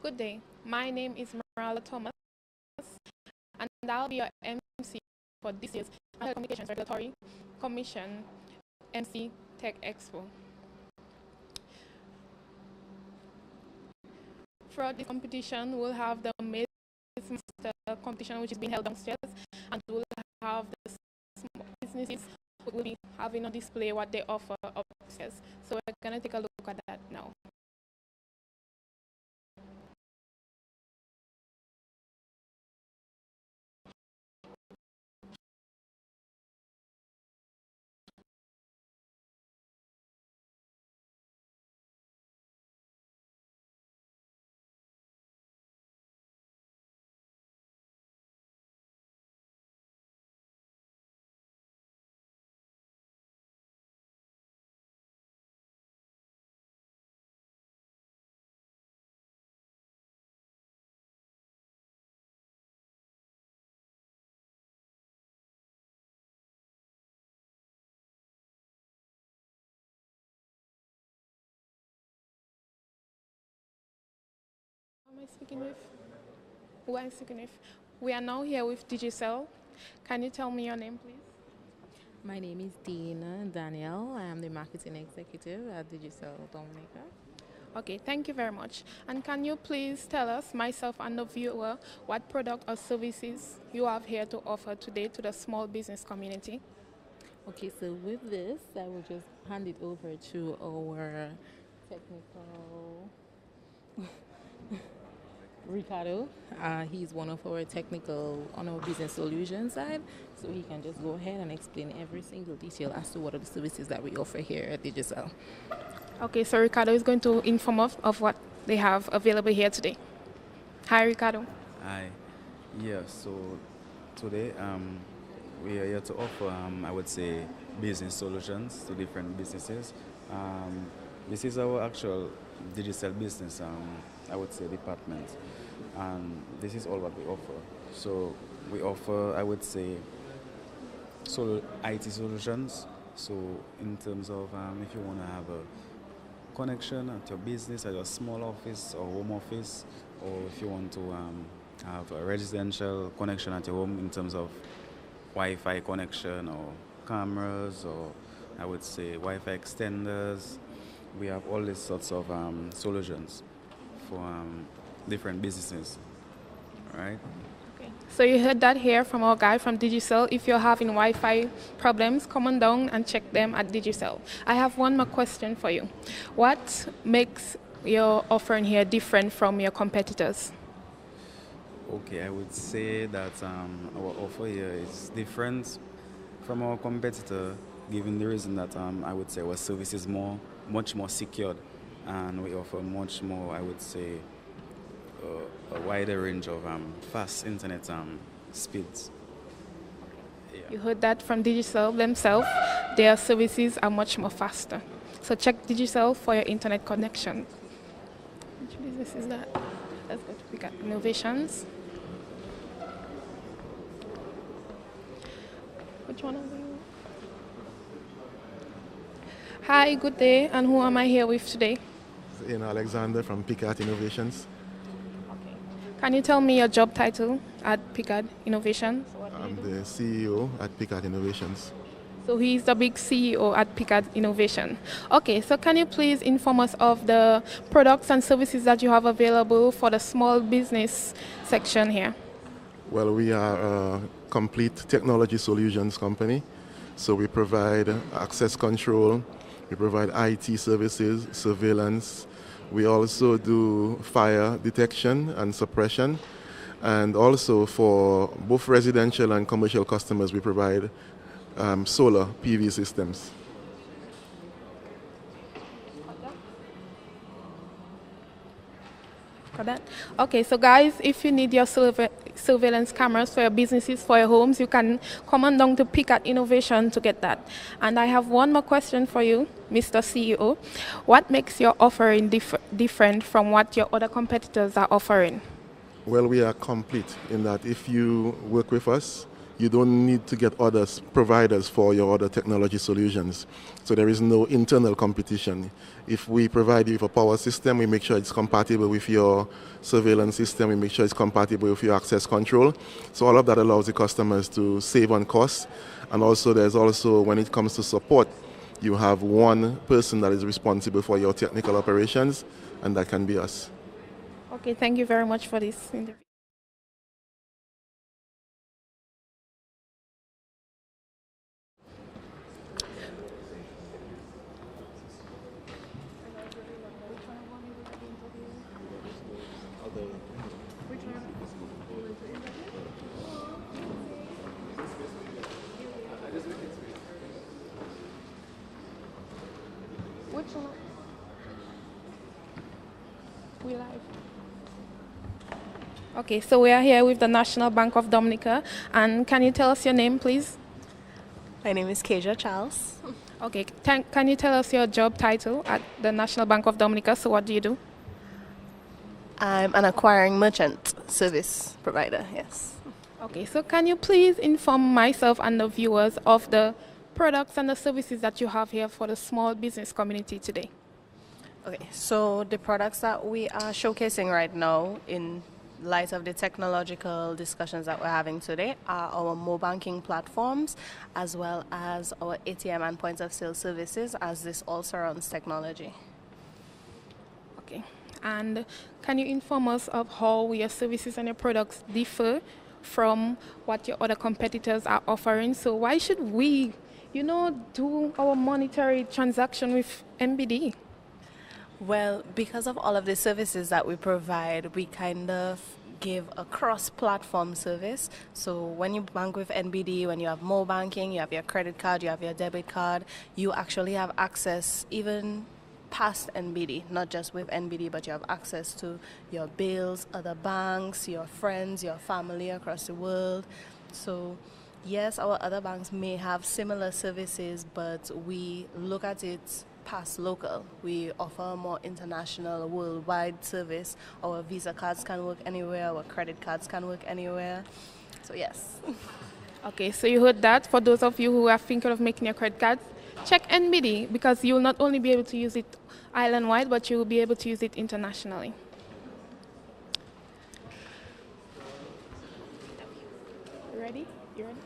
Good day. My name is Marala Thomas, and I'll be your MC for this year's Telecommunications Regulatory Commission MC Tech Expo. Throughout this competition, we'll have the Maze Master competition, which is being held downstairs, and we'll have the small businesses who will be having on display what they offer upstairs. So we're going to take a look at that now. Who am I speaking with? Who am I speaking with? We are now here with Digicel. Can you tell me your name, please? My name is Dina Danielle. I am the marketing executive at Digicel Dominica. Okay, thank you very much. And can you please tell us, myself and the viewer, what product or services you have here to offer today to the small business community? Okay, so with this, I will just hand it over to our technical Ricardo. He's one of our technical on our business solution side, so he can just go ahead and explain every single detail as to what are the services that we offer here at Digicel. Okay, so Ricardo is going to inform us of what they have available here today. Hi, Ricardo. Hi. Yeah, so today we are here to offer, I would say, business solutions to different businesses. This is our actual digital business, I would say, department. And this is all what we offer. So we offer, I would say, IT solutions. So in terms of if you want to have a connection at your business, at your small office or home office, or if you want to have a residential connection at your home in terms of Wi-Fi connection or cameras, or I would say Wi-Fi extenders. We have all these sorts of solutions for different businesses, right? Okay. So you heard that here from our guy from Digicel. If you're having Wi-Fi problems, come on down and check them at Digicel. I have one more question for you. What makes your offering here different from your competitors? Okay, I would say that our offer here is different from our competitor, given the reason that I would say our service is much more secured, and we offer much more, I would say, a wider range of fast internet speeds. Yeah. You heard that from Digicel themselves. Their services are much more faster. So check Digicel for your internet connection. Which business is that? Let's go to pick up innovations. Which one are you? Hi, good day. And who am I here with today? Ian Alexander from Picard Innovations. Okay. Can you tell me your job title at Picard Innovations? I'm the CEO at Picard Innovations. So he's the big CEO at Picard Innovation. Okay, so can you please inform us of the products and services that you have available for the small business section here? Well, we are a complete technology solutions company. So we provide access control, we provide IT services, surveillance. We also do fire detection and suppression. And also for both residential and commercial customers, we provide solar PV systems. Got that? Okay, so guys, if you need your surveillance cameras for your businesses, for your homes, you can come on down to Picard Innovation to get that. And I have one more question for you, Mr. CEO. What makes your offering different from what your other competitors are offering? Well, we are complete in that if you work with us, you don't need to get other providers for your other technology solutions. So there is no internal competition. If we provide you with a power system, we make sure it's compatible with your surveillance system, we make sure it's compatible with your access control. So all of that allows the customers to save on costs. And also there's also, when it comes to support, you have one person that is responsible for your technical operations, and that can be us. Okay, thank you very much for this interview. Which one? We live. Okay, so we are here with the National Bank of Dominica, and can you tell us your name, please? My name is Keja Charles. Okay, can you tell us your job title at the National Bank of Dominica? So what do you do? I'm an acquiring merchant service provider, yes. Okay, so can you please inform myself and the viewers of the products and the services that you have here for the small business community today? Okay, so the products that we are showcasing right now in light of the technological discussions that we're having today are our mobile banking platforms as well as our ATM and point of sale services, as this all surrounds technology. Okay, and can you inform us of how your services and your products differ from what your other competitors are offering? So why should we, do our monetary transaction with NBD? Well, because of all of the services that we provide, we kind of give a cross-platform service. So when you bank with NBD, when you have mobile banking, you have your credit card, you have your debit card, you actually have access even past NBD, not just with NBD, but you have access to your bills, other banks, your friends, your family across the world. So yes, our other banks may have similar services, but we look at it past local. We offer a more international, worldwide service. Our Visa cards can work anywhere, our credit cards can work anywhere. So yes. Okay, so you heard that. For those of you who are thinking of making your credit cards, check NBD, because you'll not only be able to use it island-wide, but you'll be able to use it internationally. You ready? You ready?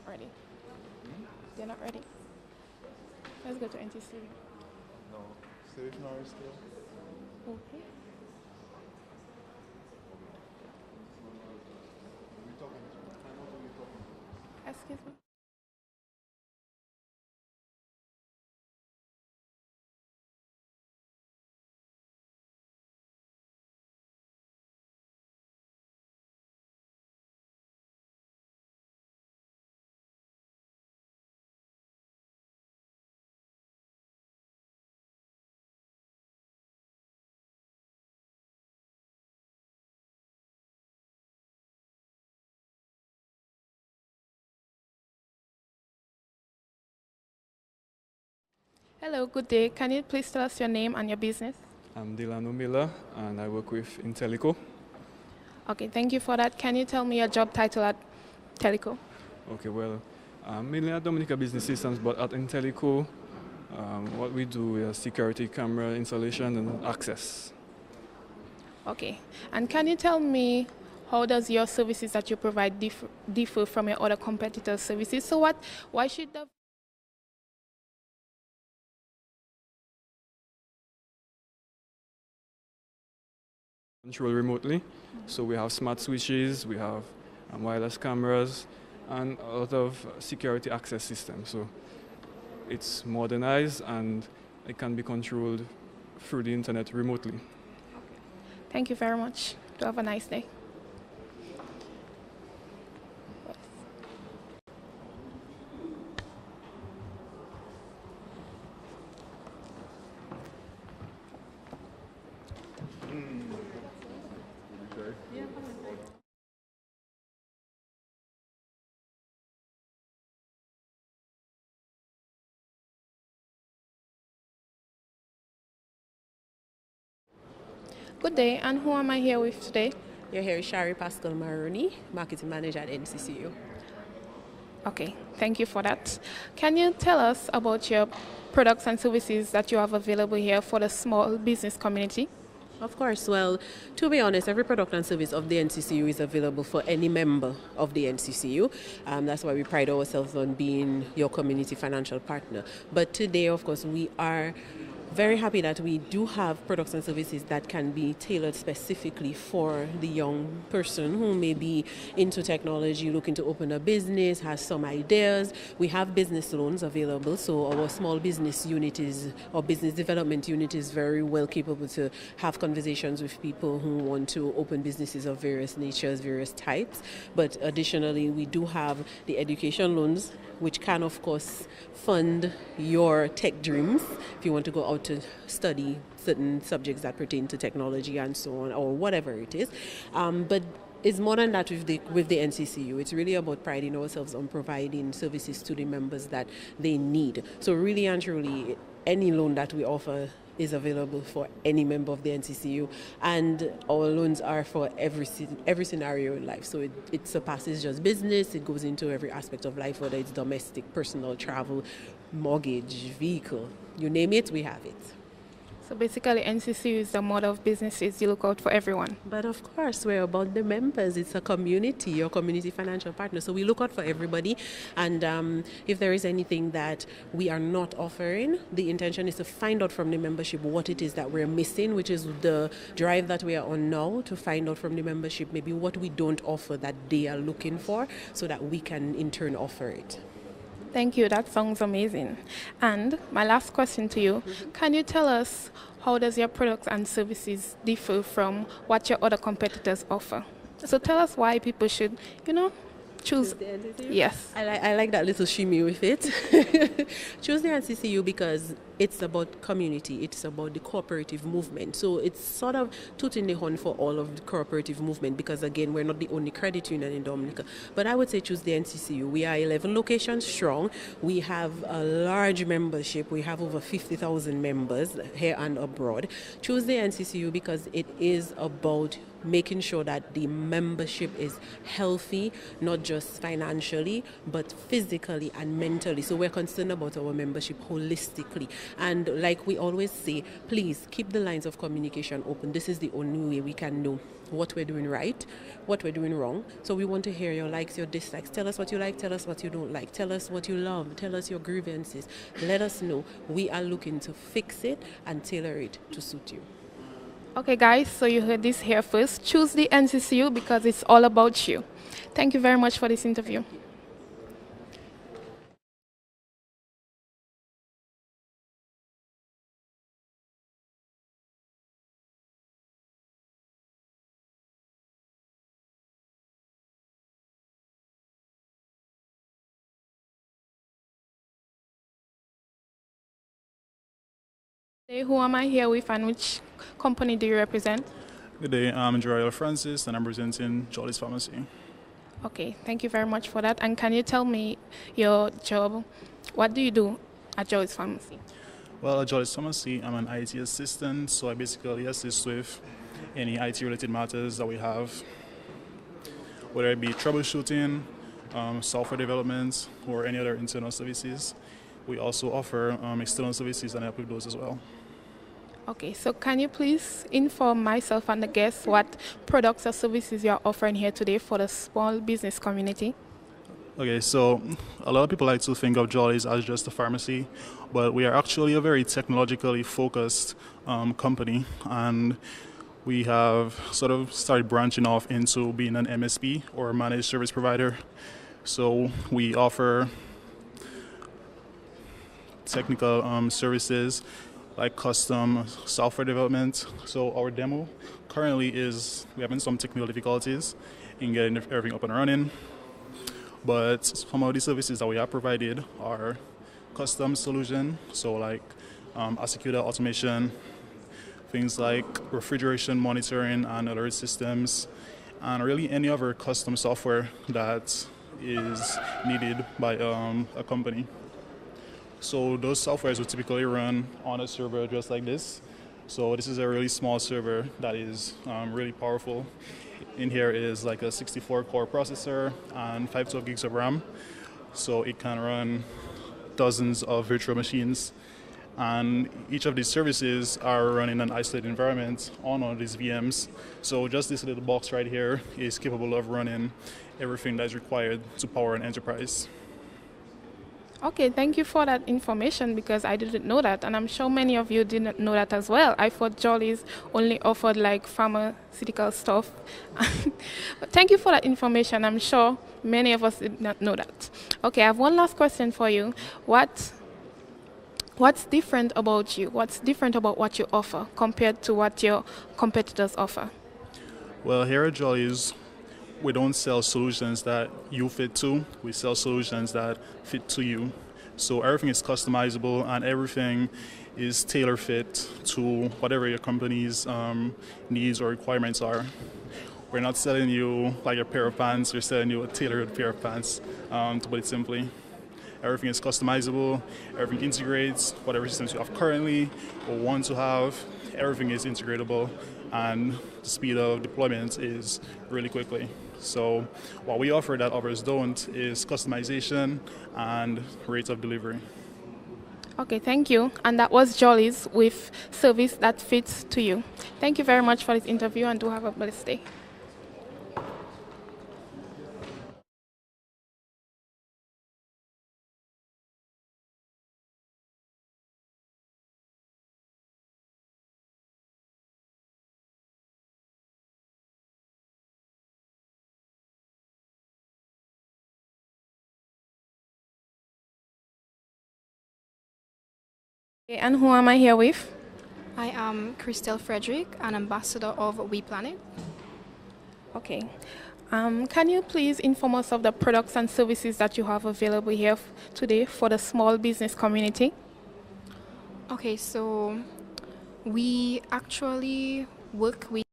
Ready? You're not ready? Let's go to NTC. No, stationary still. Okay. Excuse me. Hello, good day. Can you please tell us your name and your business? I'm Delano Miller, and I work with Intelico. Okay, thank you for that. Can you tell me your job title at Teleco? Okay, well, I'm mainly at Dominica Business Systems, but at Intelico, what we do is security camera installation and access. Okay, and can you tell me how does your services that you provide differ from your other competitors' services? So why should the control remotely? So we have smart switches, we have wireless cameras, and a lot of security access systems. So it's modernized and it can be controlled through the internet remotely. Thank you very much. Do have a nice day. Good day, and who am I here with today? You're here with Shari Pascal Maroney, Marketing Manager at NCCU. Okay, thank you for that. Can you tell us about your products and services that you have available here for the small business community? Of course, well, to be honest, every product and service of the NCCU is available for any member of the NCCU. That's why we pride ourselves on being your community financial partner. But today, of course, we are very happy that we do have products and services that can be tailored specifically for the young person who may be into technology, looking to open a business, has some ideas. We have business loans available, so our small business unit or business development unit is very well capable to have conversations with people who want to open businesses of various natures, various types. But additionally, we do have the education loans, which can, of course, fund your tech dreams if you want to go out to study certain subjects that pertain to technology and so on, or whatever it is. But it's more than that with the NCCU. It's really about priding ourselves on providing services to the members that they need. So really and truly, any loan that we offer is available for any member of the NCCU, and our loans are for every scenario in life. So it surpasses just business, it goes into every aspect of life, whether it's domestic, personal, travel, mortgage, vehicle, you name it, we have it. So basically, NCCU is the model of businesses. You look out for everyone. But of course, we're about the members. It's a community, your community financial partner. So we look out for everybody. And if there is anything that we are not offering, the intention is to find out from the membership what it is that we're missing, which is the drive that we are on now, to find out from the membership maybe what we don't offer that they are looking for, so that we can in turn offer it. Thank you. That sounds amazing. And my last question to you, can you tell us how does your products and services differ from what your other competitors offer? So tell us why people should, choose. Yes. I like that little shimmy with it. Choose the NCCU because it's about community, it's about the cooperative movement. So it's sort of tooting the horn for all of the cooperative movement, because again, we're not the only credit union in Dominica. But I would say choose the NCCU. We are 11 locations strong. We have a large membership. We have over 50,000 members here and abroad. Choose the NCCU because it is about making sure that the membership is healthy, not just financially, but physically and mentally. So we're concerned about our membership holistically. And like we always say, please keep the lines of communication open. This is the only way we can know what we're doing right, what we're doing wrong. So we want to hear your likes, your dislikes. Tell us what you like, tell us what you don't like. Tell us what you love, tell us your grievances. Let us know. We are looking to fix it and tailor it to suit you. Okay, guys, so you heard this here first. Choose the NCCU because it's all about you. Thank you very much for this interview. Hey, who am I here with and which company do you represent? Good day, I'm Joel Francis and I'm representing Jolly's Pharmacy. Okay, thank you very much for that. And can you tell me your job? What do you do at Jolly's Pharmacy? Well, at Jolly's Pharmacy, I'm an IT assistant, so I basically assist with any IT-related matters that we have, whether it be troubleshooting, software development, or any other internal services. We also offer external services and help with those as well. Okay, so can you please inform myself and the guests what products or services you are offering here today for the small business community? Okay, so a lot of people like to think of Jolly's as just a pharmacy, but we are actually a very technologically focused company, and we have sort of started branching off into being an MSP or a managed service provider. So we offer technical services like custom software development. So our demo currently is, we're having some technical difficulties in getting everything up and running, but some of the services that we have provided are custom solution, so like executor automation, things like refrigeration monitoring and alert systems, and really any other custom software that is needed by a company. So those softwares would typically run on a server just like this, So this is a really small server that is really powerful. In here is like a 64 core processor and 512 gigs of RAM. So it can run dozens of virtual machines. And each of these services are run in an isolated environment on one of these VMs. So just this little box right here is capable of running everything that is required to power an enterprise. Okay, thank you for that information because I didn't know that, and I'm sure many of you didn't know that as well. I thought Jolly's only offered like pharmaceutical stuff. But thank you for that information. I'm sure many of us did not know that. Okay, I have one last question for you. What's different about you? What's different about what you offer compared to what your competitors offer? Well, here at Jolly's, we don't sell solutions that you fit to. We sell solutions that fit to you. So everything is customizable and everything is tailor fit to whatever your company's needs or requirements are. We're not selling you like a pair of pants, we're selling you a tailored pair of pants, to put it simply. Everything is customizable, everything integrates, whatever systems you have currently or want to have, everything is integratable, and the speed of deployment is really quickly. So what we offer that others don't is customization and rate of delivery. Okay, thank you. And that was Jolly's with service that fits to you. Thank you very much for this interview and do have a blessed day. Okay, and who am I here with? I am Christelle Frederick, an ambassador of We Planet. Okay. Can you please inform us of the products and services that you have available here today for the small business community? Okay, so we actually work with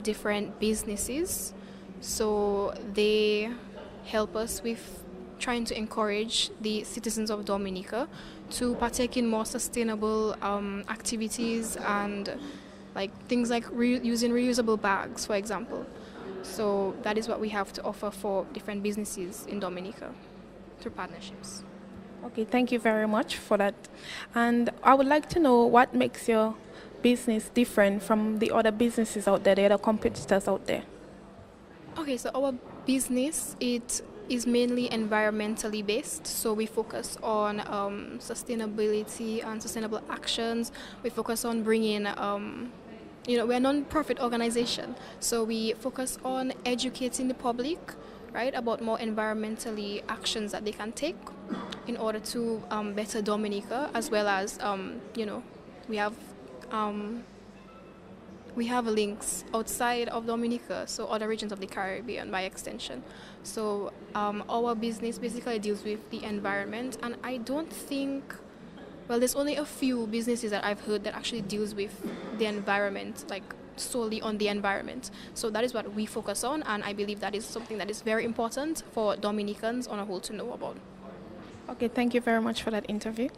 different businesses. So they help us with trying to encourage the citizens of Dominica to partake in more sustainable activities and like things like using reusable bags, for example. So that is what we have to offer for different businesses in Dominica through partnerships. Okay, thank you very much for that. And I would like to know what makes your business different from the other businesses out there, the other competitors out there. Okay, so our business, it is mainly environmentally based. So we focus on sustainability and sustainable actions. We focus on bringing, we're a non-profit organization. So we focus on educating the public, right, about more environmentally actions that they can take in order to better Dominica, as well as, we have links outside of Dominica, so other regions of the Caribbean by extension. So our business basically deals with the environment, and I don't think, well, there's only a few businesses that I've heard that actually deals with the environment, like solely on the environment. So that is what we focus on, and I believe that is something that is very important for Dominicans on a whole to know about. Okay, thank you very much for that interview.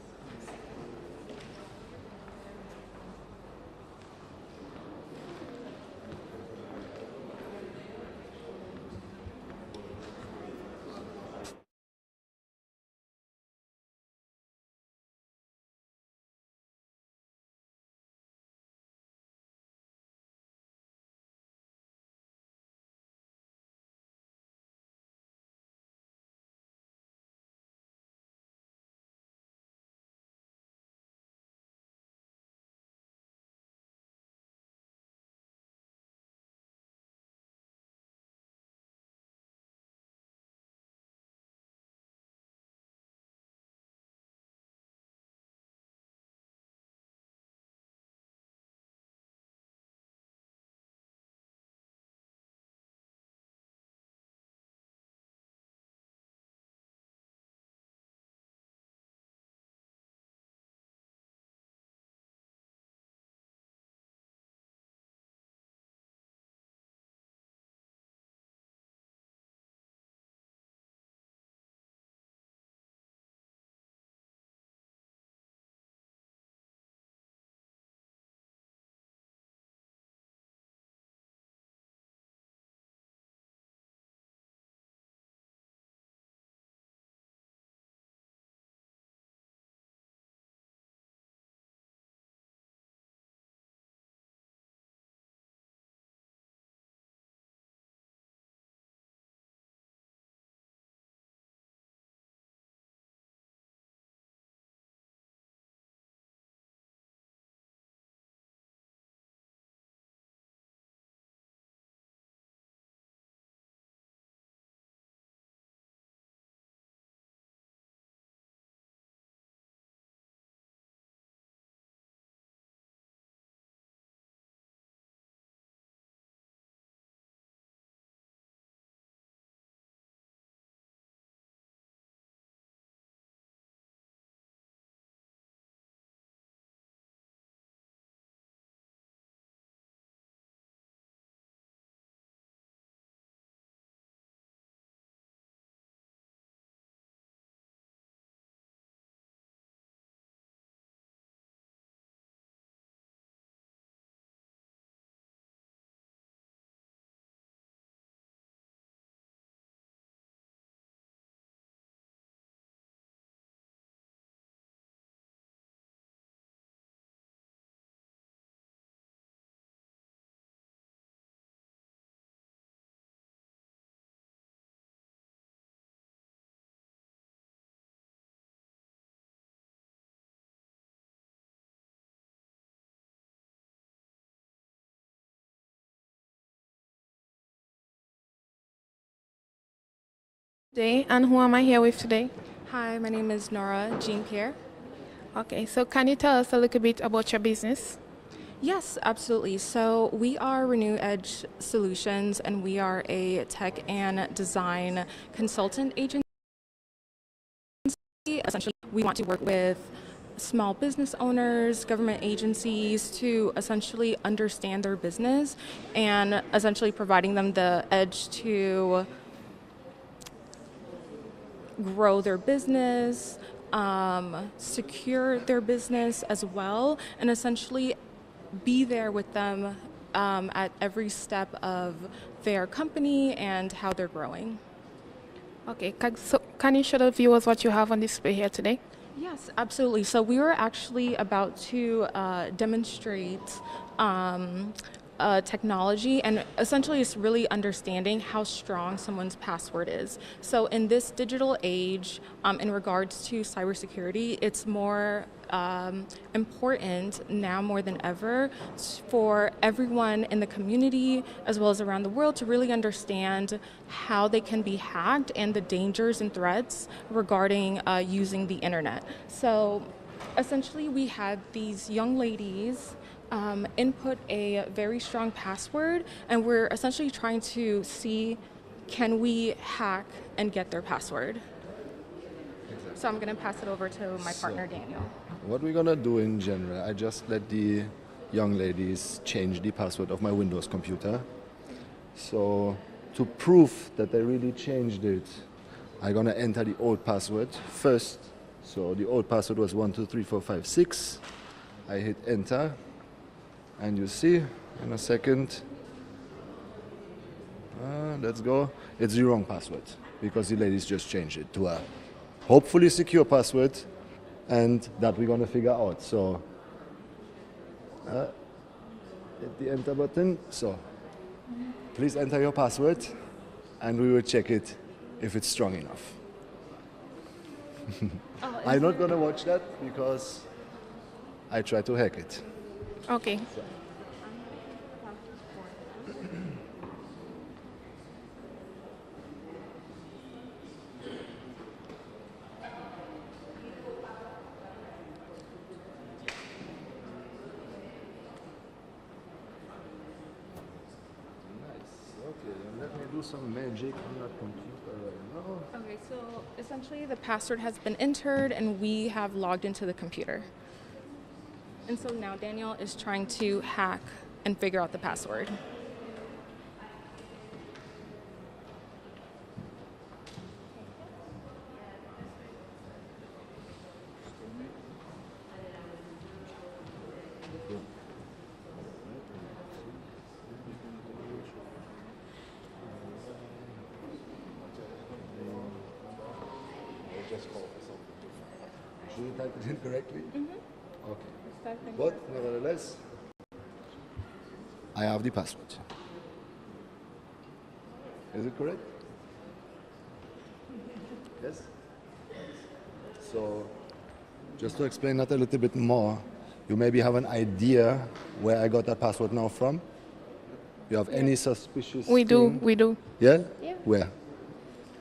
Today, and who am I here with today? Hi, my name is Nora Jean-Pierre. Okay, so can you tell us a little bit about your business? Yes, absolutely. So we are Renew Edge Solutions, and we are a tech and design consultant agency. Essentially, we want to work with small business owners, government agencies to essentially understand their business and essentially providing them the edge to grow their business, secure their business as well, and essentially be there with them at every step of their company and how they're growing. Okay, so can you show the viewers what you have on display here today? Yes, absolutely. So we were actually about to demonstrate technology, and essentially it's really understanding how strong someone's password is. So in this digital age, in regards to cybersecurity, it's more important now more than ever for everyone in the community as well as around the world to really understand how they can be hacked and the dangers and threats regarding using the internet. So essentially we had these young ladies input a very strong password, and we're essentially trying to see, can we hack and get their password? Exactly. So I'm going to pass it over to my partner, Daniel. What we're going to do in general, I just let the young ladies change the password of my Windows computer. So to prove that they really changed it, I'm going to enter the old password first. So the old password was 123456. I hit enter. And you see, in a second, let's go, it's the wrong password because the ladies just changed it to a hopefully secure password, and that we're going to figure out. So, hit the enter button. So, please enter your password, and we will check it if it's strong enough. I'm not going to watch that because I try to hack it. Okay. Let me do some magic on that computer right now. Okay, so essentially the password has been entered and we have logged into the computer. And so now Daniel is trying to hack and figure out the password. Should you type it in correctly? Mm-hmm. Okay. But nevertheless, I have the password. Is it correct? Yes? So, just to explain that a little bit more, you maybe have an idea where I got that password now from? You have any suspicious We thing? do. Yeah? Yeah. Where?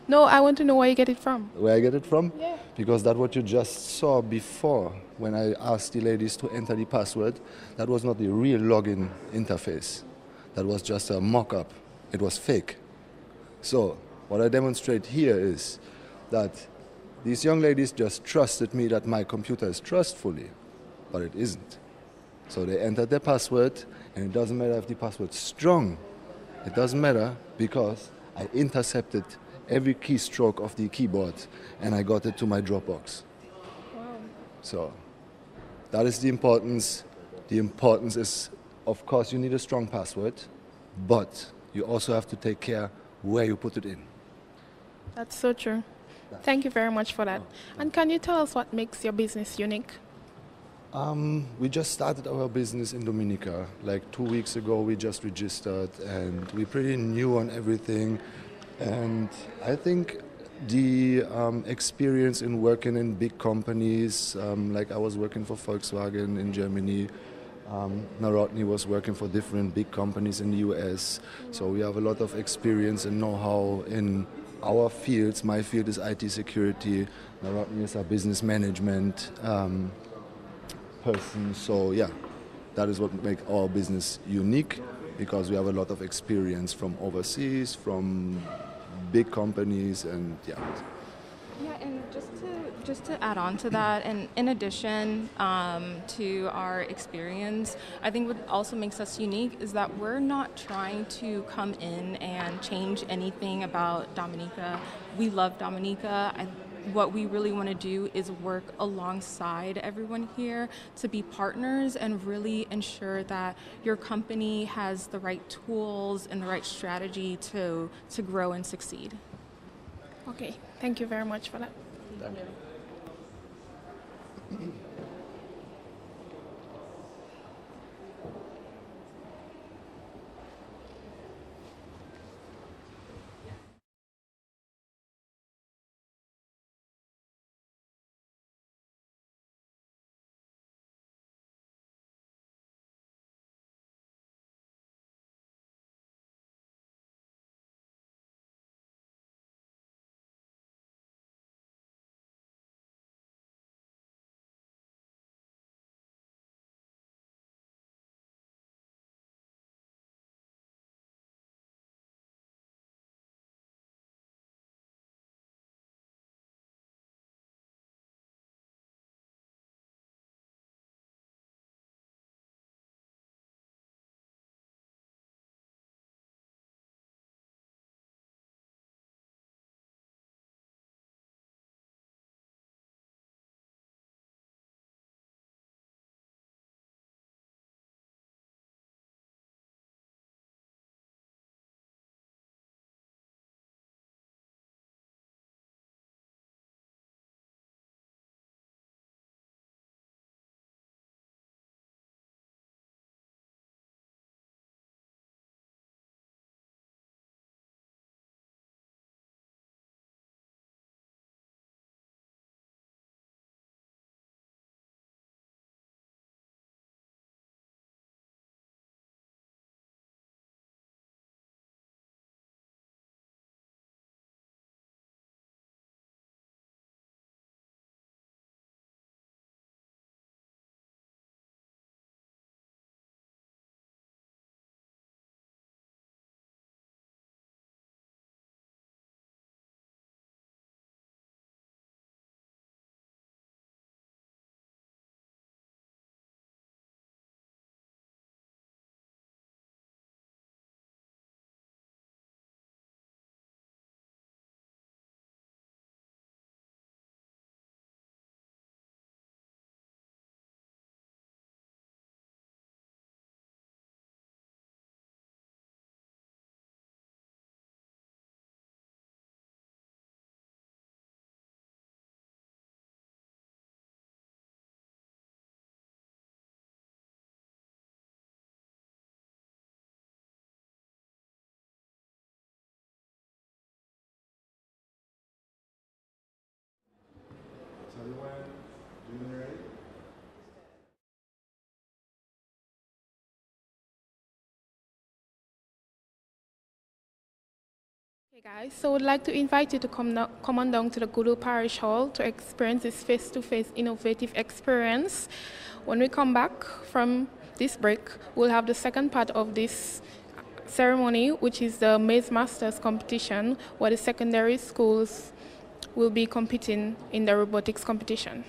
No, I want to know where you get it from. Where I get it from? Yeah. Because that's what you just saw before when I asked the ladies to enter the password. That was not the real login interface. That was just a mock-up. It was fake. So what I demonstrate here is that these young ladies just trusted me that my computer is trustfully, but it isn't. So they entered their password, and it doesn't matter if the password's strong. It doesn't matter because I intercepted every keystroke of the keyboard and I got it to my Dropbox. Wow. So that is the importance. The importance is, of course, you need a strong password, but you also have to take care where you put it in. That's so true. Thank you very much for that. And can you tell us what makes your business unique? We just started our business in Dominica. Like 2 weeks ago, we just registered, and we're pretty new on everything. And I think the experience in working in big companies, like I was working for Volkswagen in Germany, Narodny was working for different big companies in the US. So we have a lot of experience and know-how in our fields. My field is IT security. Rodney is a business management person. So yeah, that is what makes our business unique, because we have a lot of experience from overseas, from big companies, and yeah. Yeah, and just to add on to that, and in addition to our experience, I think what also makes us unique is that we're not trying to come in and change anything about Dominica. We love Dominica. What we really want to do is work alongside everyone here to be partners and really ensure that your company has the right tools and the right strategy to grow and succeed. Okay, thank you very much for that. Thank you. Okay guys, so I would like to invite you to come on down to the Goodall Parish Hall to experience this face-to-face innovative experience. When we come back from this break, we'll have the second part of this ceremony, which is the Maze Masters competition, where the secondary schools will be competing in the robotics competition.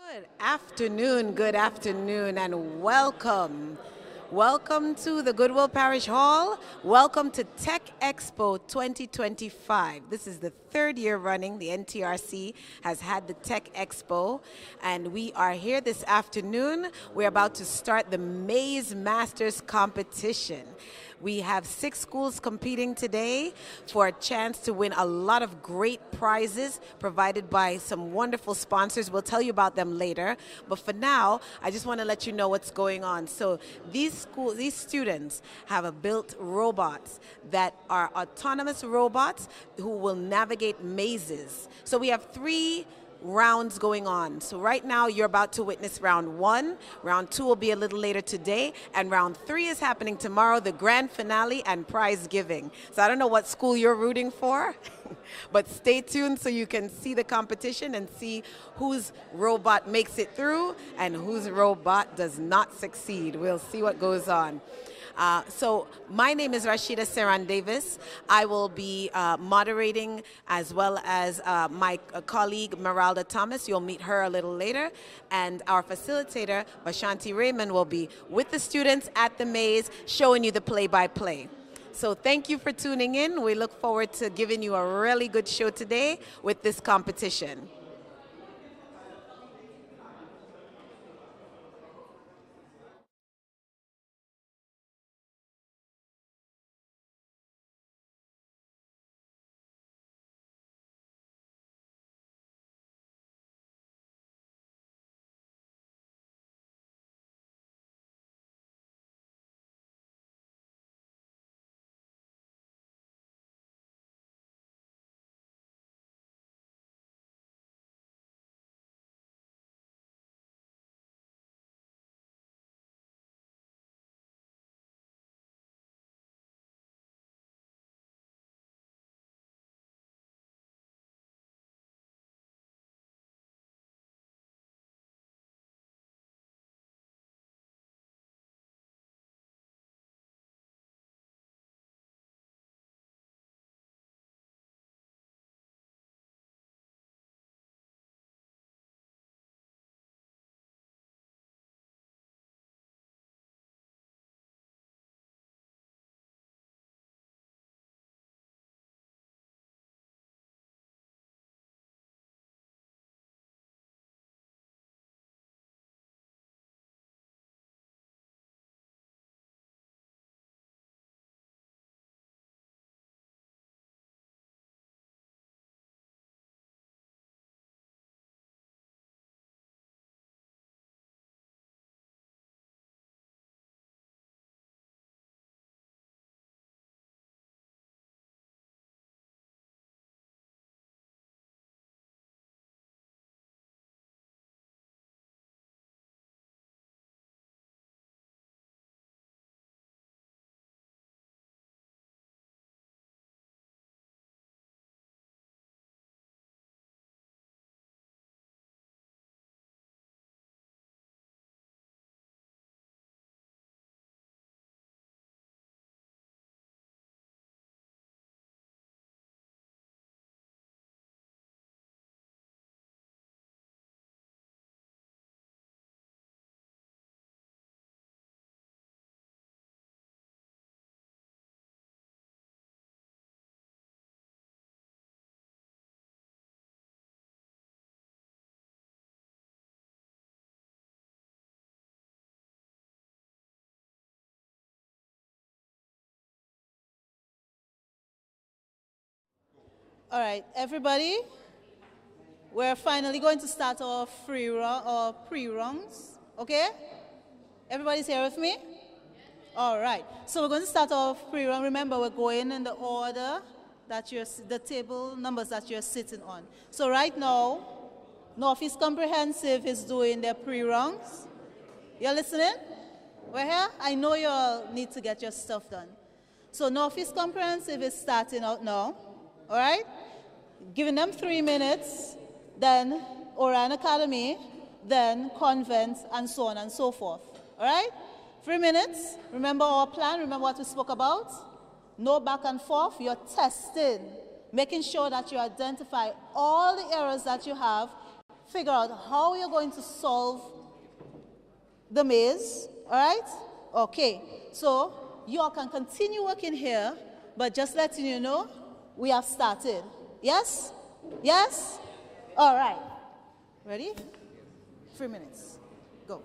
Good afternoon, and welcome. Welcome to the Goodwill Parish Hall. Welcome to Tech Expo 2025. This is the third year running. The NTRC has had the Tech Expo, and we are here this afternoon. We're about to start the Maze Masters competition. We have 6 schools competing today for a chance to win a lot of great prizes provided by some wonderful sponsors. We'll tell you about them later. But for now, I just want to let you know what's going on. So these students have built robots that are autonomous robots who will navigate mazes. So we have 3 rounds going on. So right now you're about to witness round 1. Round 2 will be a little later today, and round 3 is happening tomorrow, the grand finale and prize giving. So I don't know what school you're rooting for, but stay tuned so you can see the competition and see whose robot makes it through and whose robot does not succeed. We'll see what goes on. So my name is Rashida Seran Davis. I will be moderating, as well as my colleague Meralda Thomas. You'll meet her a little later. And our facilitator, Bashanti Raymond, will be with the students at the maze, showing you the play-by-play. So thank you for tuning in. We look forward to giving you a really good show today with this competition. All right, everybody, we're finally going to start our pre-rounds, okay? Everybody's here with me? All right, so we're going to start off pre-round. Remember, we're going in the order that the table numbers that you're sitting on. So right now, Northeast Comprehensive is doing their pre-rounds. You're listening? We're here? I know you all need to get your stuff done. So Northeast Comprehensive is starting out now. All right? Giving them 3 minutes, then Orion Academy, then Convent, and so on and so forth. All right? 3 minutes. Remember our plan? Remember what we spoke about? No back and forth. You're testing, making sure that you identify all the errors that you have figure out how you're going to solve the maze, all right? Okay, so you all can continue working here, but just letting you know, we have started. Yes? Yes? All right. Ready? 3 minutes. Go.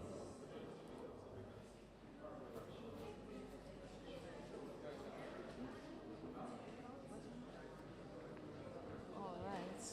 All right.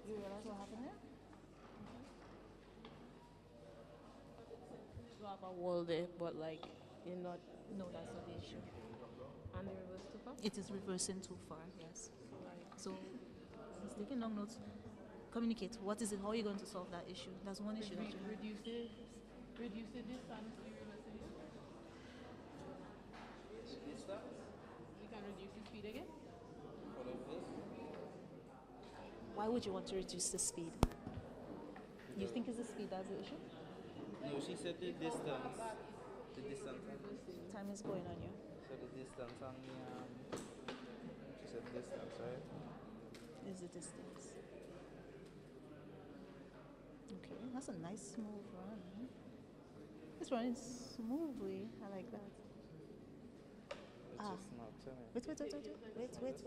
You realize what happened there? You have a wall there, but like you're not. No, that's not the issue. And the reverse too far? It is reversing too far, yes. So he's taking long notes. Communicate. What is it? How are you going to solve that issue? That's one issue that you have. Reduce the distance to reversing it. We can reduce the speed again. Why would you want to reduce the speed? You think it's the speed that's the issue? No, she said the distance. The distance. Time is going on you. So the distance on the she said distance, right? Is the distance. Okay, that's a nice smooth run. It's running smoothly. I like that. It's just not turning. Wait. The thing is,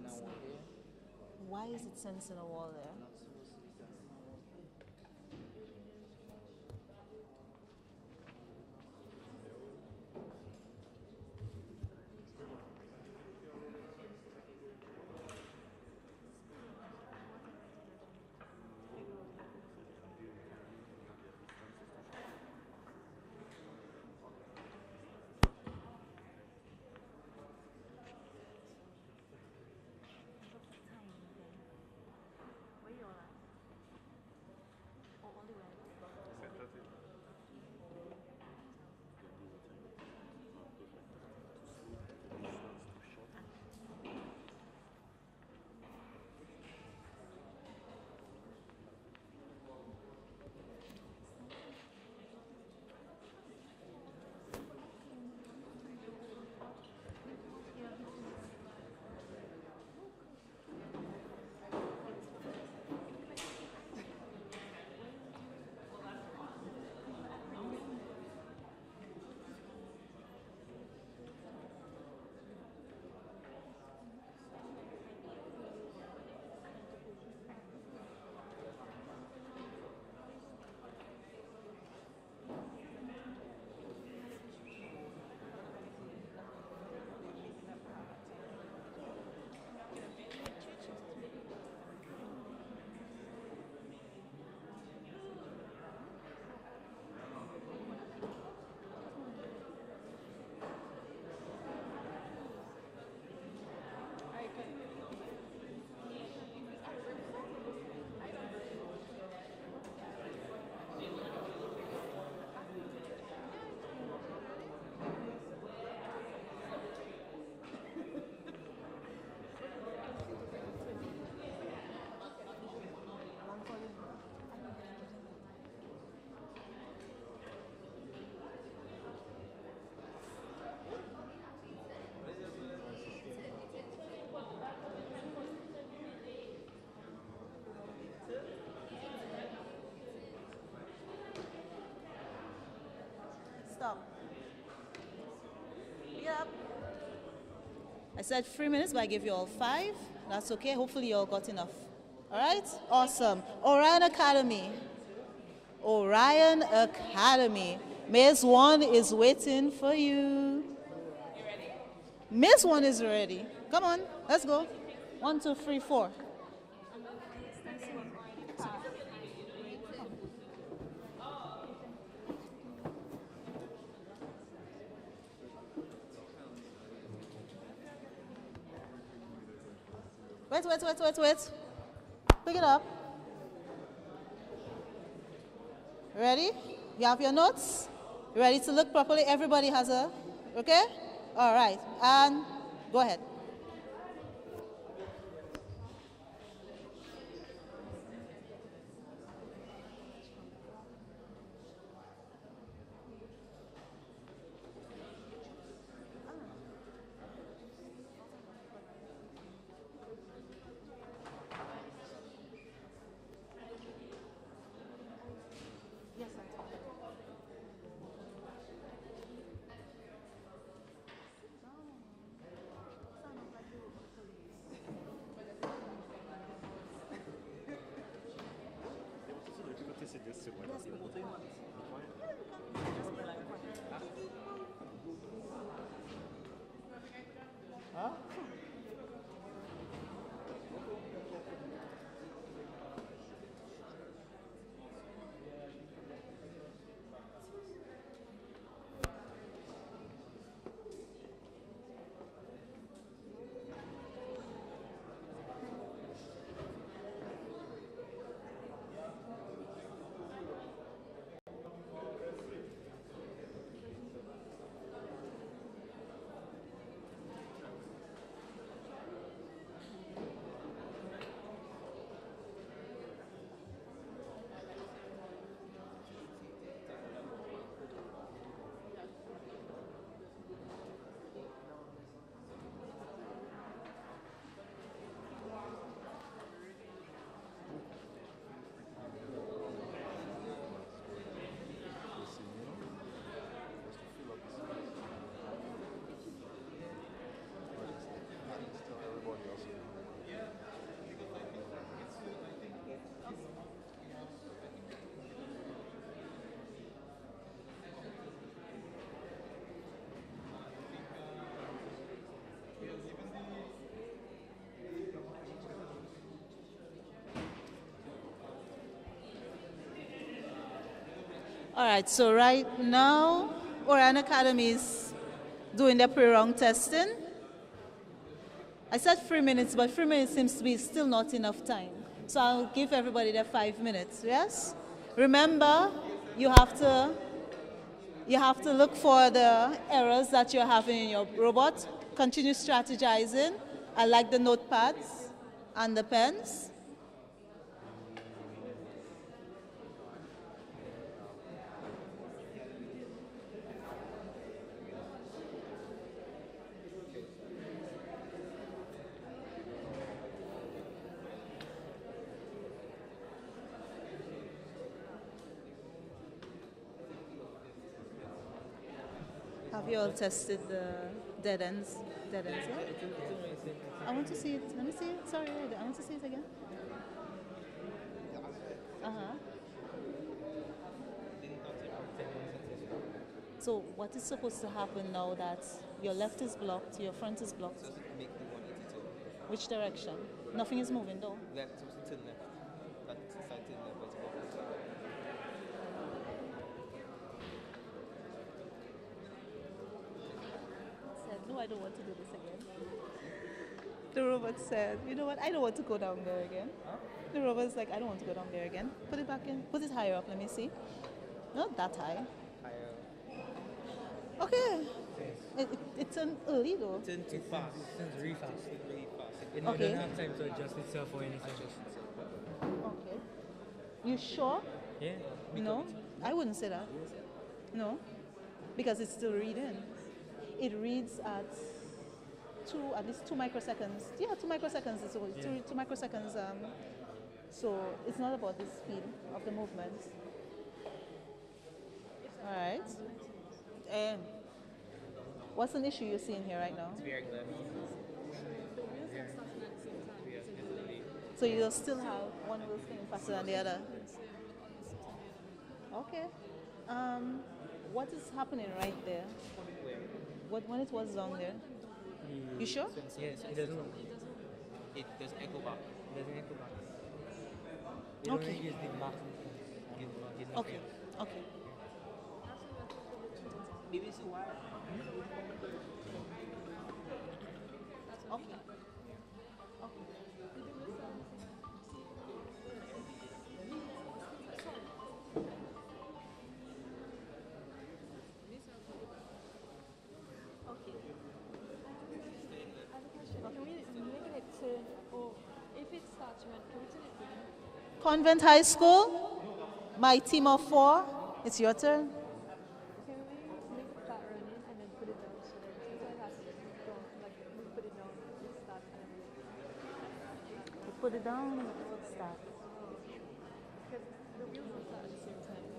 it's in a wall here. Why is it sensing a wall there? Not supposed to be sensing a wall. Come. Get up. I said 3 minutes, but I gave you all 5. That's okay. Hopefully you all got enough. All right? Awesome. Orion Academy. Orion Academy. Maze 1 is waiting for you. You ready? Maze 1 is ready. Come on, let's go. 1, 2, 3, 4. Wait. Pick it up. Ready? You have your notes? Ready to look properly? Everybody has a, okay? All right, and go ahead. All right, so right now, Orion Academy is doing their pre-run testing. I said 3 minutes, but 3 minutes seems to be still not enough time. So I'll give everybody their 5 minutes, yes? Remember, you have to look for the errors that you're having in your robot. Continue strategizing. I like the notepads and the pens. Have you all tested the dead ends? Dead ends, yeah? I want to see it. Let me see it. Sorry, I want to see it again. So what is supposed to happen now that your left is blocked, your front is blocked? So make the 182. Which direction? Nothing is moving though. Left, to the left. That side to the left, but it's blocked. Said, no, I don't want to do this again. The robot said, you know what, I don't want to go down there again. Huh? The robot's like, I don't want to go down there again. Put it back in. Put it higher up, let me see. Not that high. Higher. Okay. It turned early though. It turned too fast. It turns really fast. Really fast. It doesn't have time to adjust itself or anything. Okay. You sure? Yeah. No, I wouldn't say that. No, because it's still reading. It reads at least 2 microseconds. Yeah, 2 microseconds is always 2 microseconds. So it's not about the speed of the movement. All right. And what's an issue you're seeing here right now? It's very glad. So you'll still have one wheel spinning faster than the other? Okay. What is happening right there? What when it was down there? You sure? Yes, it doesn't. It doesn't echo back. It doesn't echo back. It Okay. only gives the maximum. Okay. Okay. BBC wire. Okay. Convent High School, my team of 4. It's your turn. Put it down and start.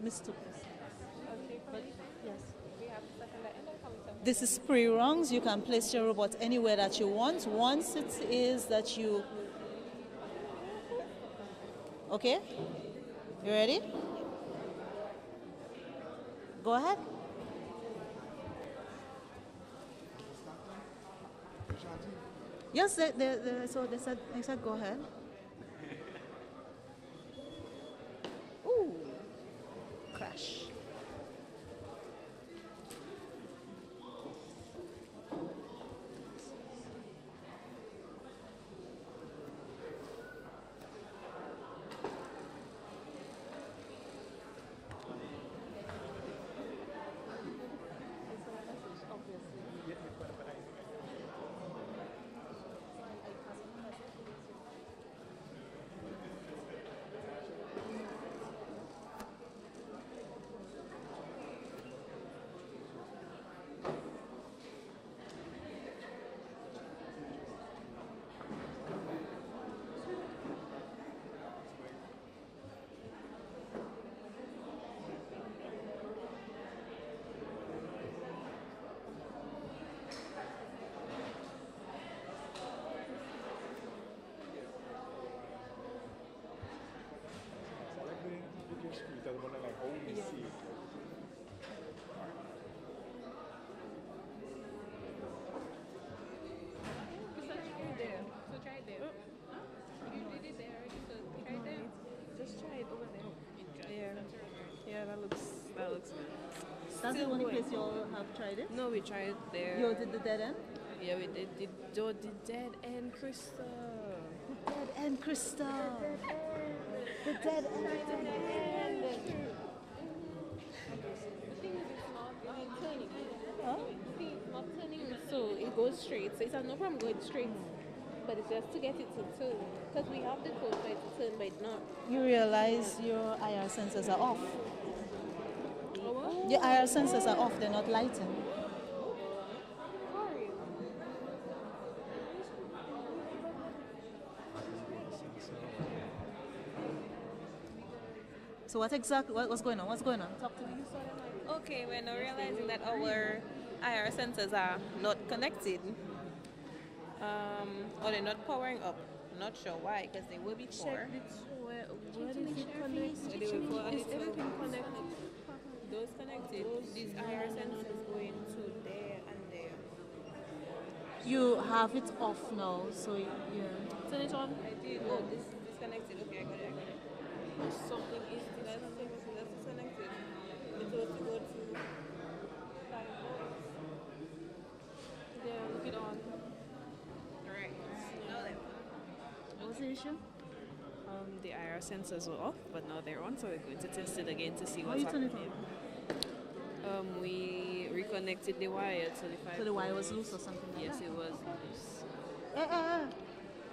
Mr. Yes. This is pre-rungs. You can place your robot anywhere that you want. Once it is that you... Okay? You ready? Go ahead. Yes, so they said go ahead. Ooh, crash. That's the only place you all have tried it? No, we tried it there. You did the dead end? Yeah, we did the dead end, Crystal. The dead end, Crystal. The dead end. Not turning, so it goes straight. So it has no problem going straight. But it's just to get it to turn. Because we have the code for it to turn, but it's not. You realize your IR sensors are off. Your IR sensors are off, they're not lighting. So what's going on? What's going on? Talk to me. Okay, we're now realizing that our IR sensors are not connected. Or they're not powering up. Not sure why, because they were before. What is it connected? Is everything connected? Those connected. These IR sensors going to there and there. You have it off now, so yeah. Turn it on. I did. Oh, this is disconnected. Okay, I got it. Something is That's disconnected. It's supposed to go to 5 volts. Yeah, look it on. Alright. Now then. What's the issue? The IR sensors were off, but now they're on, so we're going to test it again to see How what's you turn it happening. We reconnected the wire to the 5 So the wire was volts. loose or something like Yes, that? it was loose.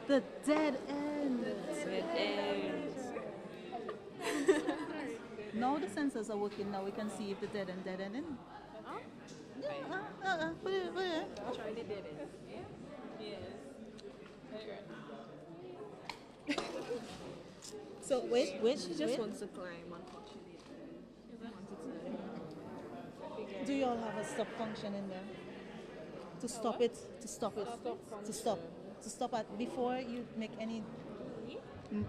The dead end. Dead end. Now the sensors are working. Now we can see if the dead end in. Put it. I'll try the dead end. So wait. She just wants to climb, unfortunately. She wanted to figure Do you all have a stop function in there? To stop it, to stop it, to stop at before you make any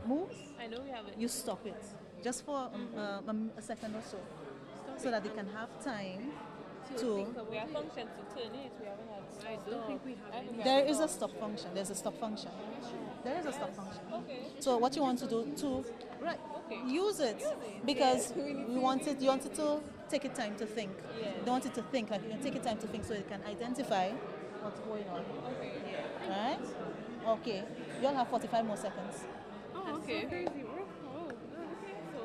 moves. I know we have it. You stop it just for a second or so, so that they can have time to. We have functions to turn it. We haven't had. I don't think we have any. There is a stop function. There's a stop function. There is a stop function. Okay. So what you want to do to use it because we want it. You want it to take it time to think. Yeah. You don't want it to think. Like you can take it time to think so it can identify what's going on. Okay. All right. Okay. You all have 45 more seconds. Oh, okay. So crazy. Oh, okay. So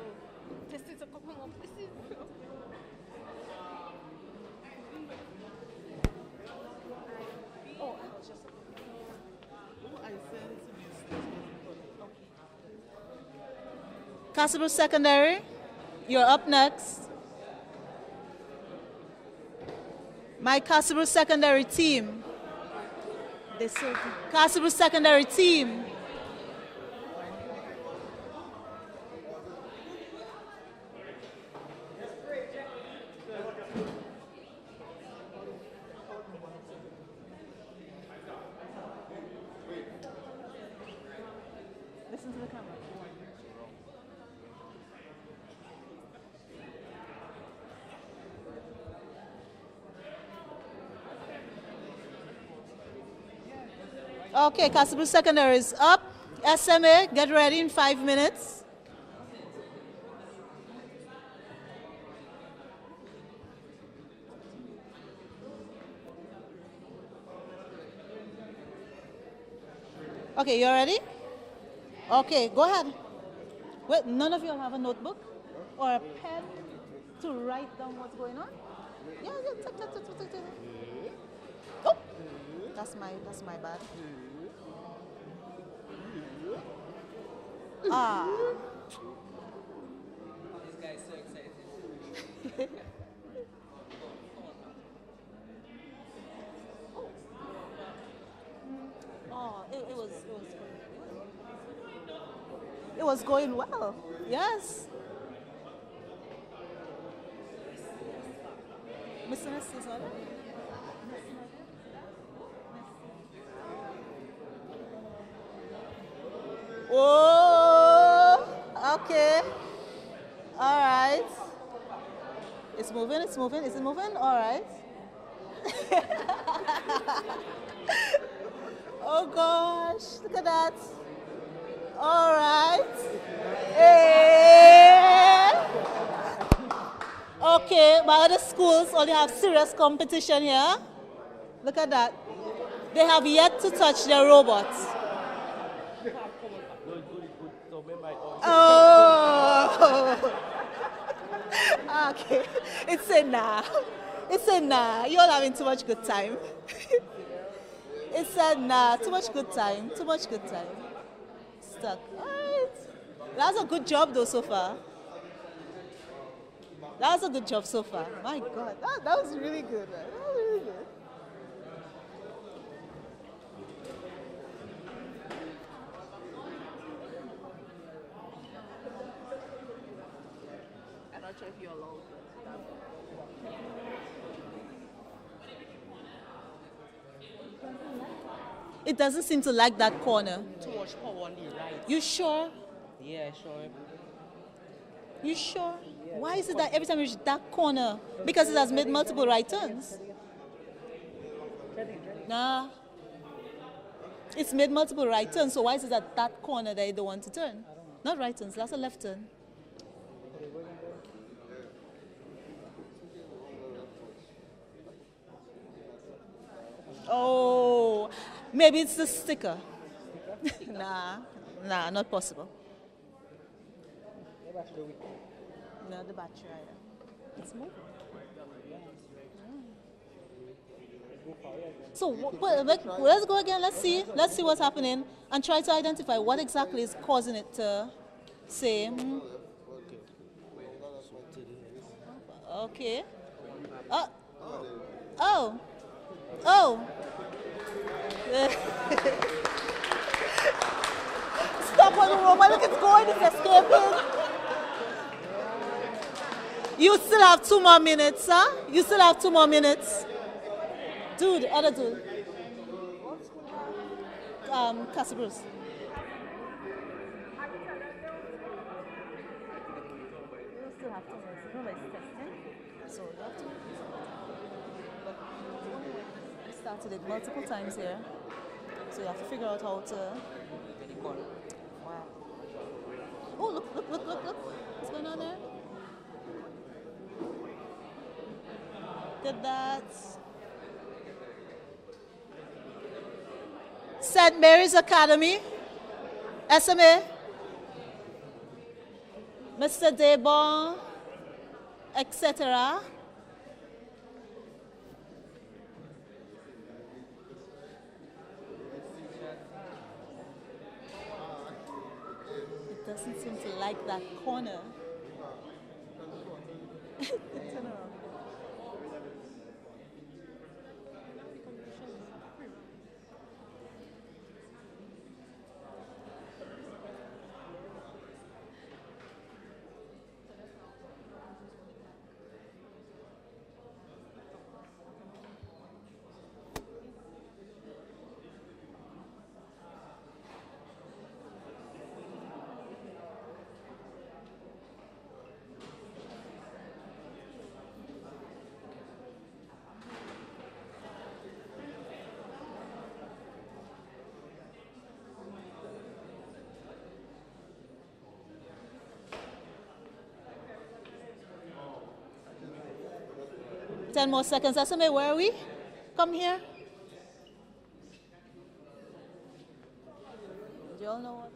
this is a couple more places. Castlebrook Secondary, you're up next. My Castlebrook Secondary team. Castlebrook Secondary team. Listen to the camera. Okay, Castlebrook Secondary is up. SMA, get ready in 5 minutes. Okay, you ready? Okay, go ahead. Wait, none of you have a notebook or a pen to write down what's going on? Yeah, take. Oh, that's my bad. Ah. This guy is so excited. Oh, it was going well. Yes. Mr. Nestor, sorry. Oh, okay. All right. It's moving, it's moving. Is it moving? All right. Oh gosh, look at that. All right. Hey. Okay, my other schools only have serious competition here. Look at that. They have yet to touch their robots. Oh. Okay. It's a nah. It's a nah. You're all having too much good time. It's a nah. Too much good time. Too much good time. Stuck. All right. That's a good job though so far. That was a good job so far. My God, that was really good. Man. That was really good. I'm not sure if you're allowed. It doesn't seem to like that corner. Too much power on the right. You sure? Yeah, sure. You sure? Why is it that every time you reach that corner? Because it has made multiple right turns. Nah. It's made multiple right turns, so why is it at that corner that you don't want to turn? Not right turns, that's a left turn. Oh, maybe it's the sticker. Nah, not possible. No, the battery either. It's moving. So let's go again. Let's see what's happening and try to identify what exactly is causing it to say. Okay. Oh. Stop on the robot. Look, it's going. It's escaping. You still have 2 more minutes, sir. You still have 2 more minutes. Dude, other dude. Cassie Bruce. So you have to. But we started it multiple times here. So you have to figure out how to. Wow. Oh, look. What's going on there? Did that. St. Mary's Academy, SMA, Mr. Debon, etc. It doesn't seem to like that corner. Turn around. Ten more seconds. SMA, where are we? Come here. Do you all know what?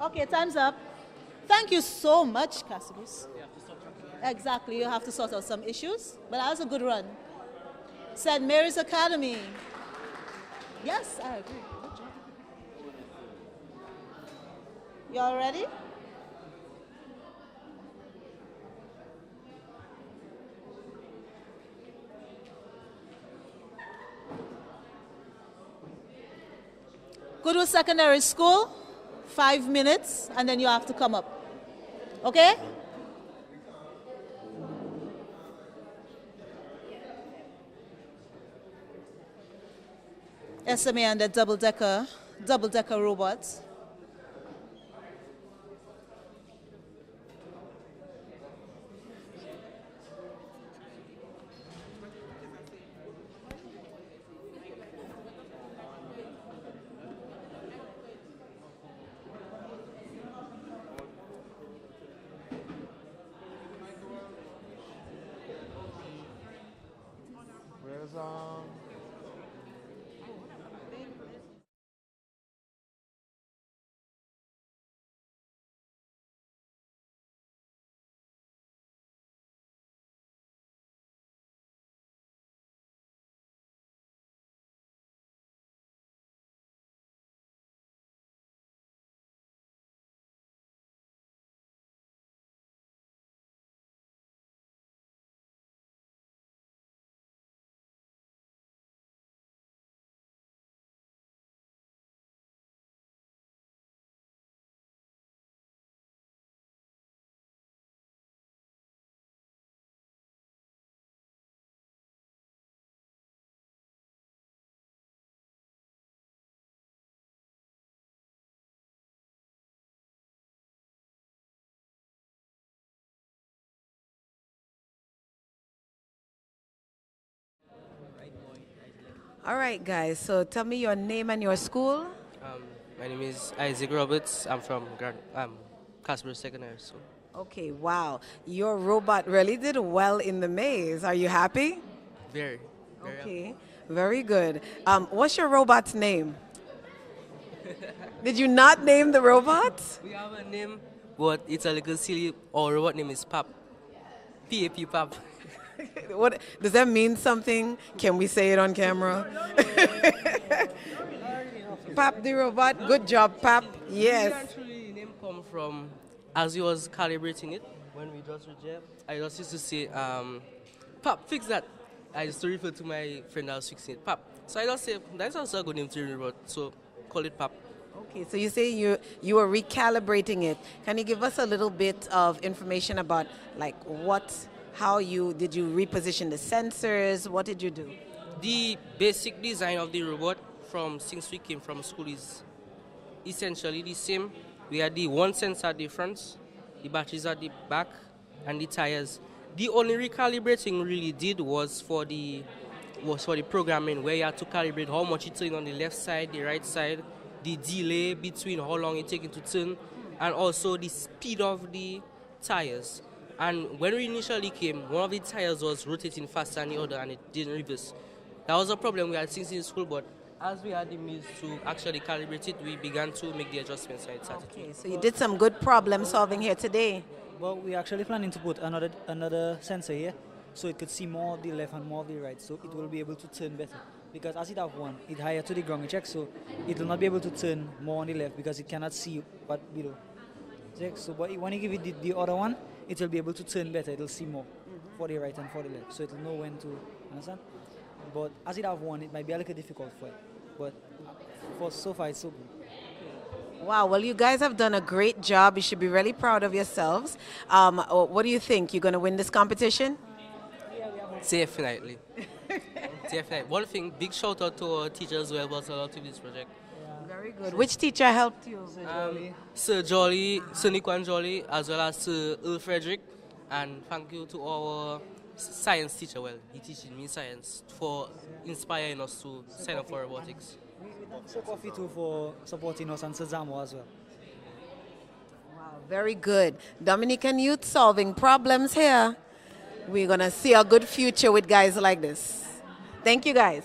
Okay, time's up. Thank you so much, Cassius. Exactly, you have to sort out some issues, but that was a good run. St. Mary's Academy. Yes, I agree. Good job. You all ready? Goodwood Secondary School, 5 minutes, and then you have to come up. Okay? SMA and the double-decker robots. Where's All right, guys. So tell me your name and your school. My name is Isaac Roberts. I'm from Casper Secondary School. Okay, wow. Your robot really did well in the maze. Are you happy? Very Okay, happy. very good. What's your robot's name? Did you not name the robot? We have a name, but it's a little silly. Our robot name is Pap. P-A-P, Pap. What does that mean? Something? Can we say it on camera? Pap the robot. Good job, Pap. Yes. Actually, name come from as he was calibrating it when we just reject. I just used to say, "Pap, fix that." I used to refer to my friend that was fixing it, Pap. So I just say that's also a good name to remember. So call it Pap. Okay, so you say you were recalibrating it. Can you give us a little bit of information about like did you reposition the sensors? What did you do? The basic design of the robot since we came from school is essentially the same. We had the one sensor at the front, the batteries at the back, and the tires. The only recalibrating we really did was for the programming, where you had to calibrate how much it turned on the left side, the right side, the delay between how long it taking to turn, and also the speed of the tires. And when we initially came, one of the tires was rotating faster than the other, and it didn't reverse. That was a problem we had since in school, but as we had the means to actually calibrate it, we began to make the adjustments. Okay, so you did some good problem solving here today. Well, we're actually planning to put another sensor here, so it could see more of the left and more of the right, so it will be able to turn better. Because as it have one, it higher to the ground check, so it will not be able to turn more on the left because it cannot see what below. Check. So, but when you give it the other one, it will be able to turn better. It will see more for the right and for the left, so it will know when to understand. But as it have one, it might be a little difficult for it. But for so far, it's so good. Wow, well, you guys have done a great job. You should be really proud of yourselves. What do you think? You're going to win this competition? Definitely. Definitely. One thing, big shout out to our teachers who helped us a lot with this project. Very good. Which teacher helped you? Sir Jolly, Sir Nikwan Jolly, as well as Sir Earl Frederick. And thank you to our science teacher. Well, he teaching me science for inspiring us to sign up for robotics. We thank Sir Coffee too for supporting us and Sir Zamo as well. Wow, very good. Dominican youth solving problems here. We're going to see a good future with guys like this. Thank you, guys.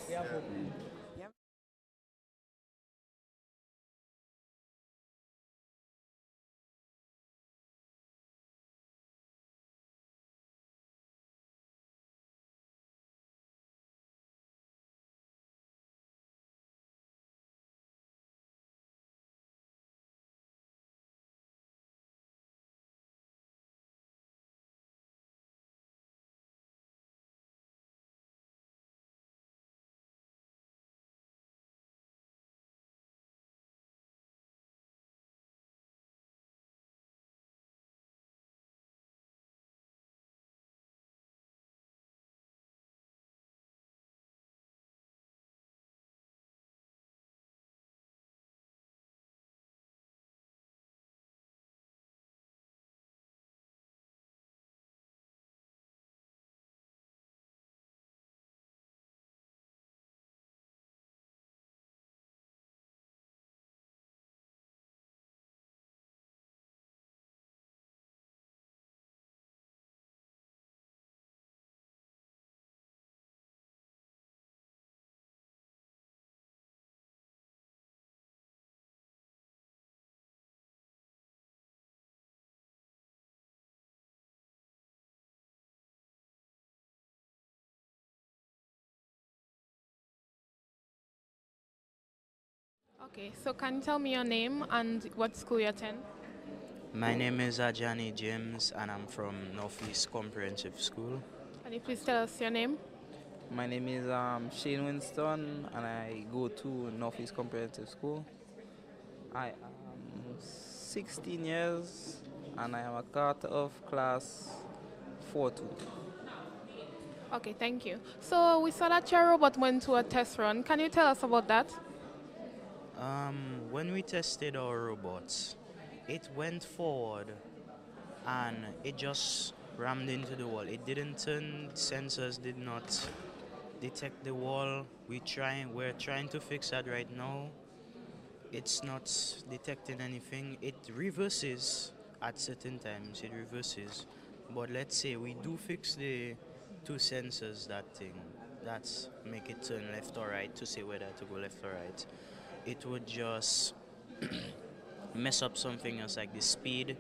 Okay, so can you tell me your name and what school you attend? My name is Ajani James and I'm from Northeast Comprehensive School. Can you please tell us your name? My name is Shane Winston and I go to Northeast Comprehensive School. I am 16 years and I am a part of class 4-2. Okay, thank you. So we saw that your robot went to a test run. Can you tell us about that? When we tested our robots, it went forward and it just rammed into the wall. It didn't turn, sensors did not detect the wall. We're trying to fix that right now. It's not detecting anything. It reverses at certain times, it reverses. But let's say we do fix the two sensors that's make it turn left or right to say whether to go left or right. It would just mess up something else like the speed,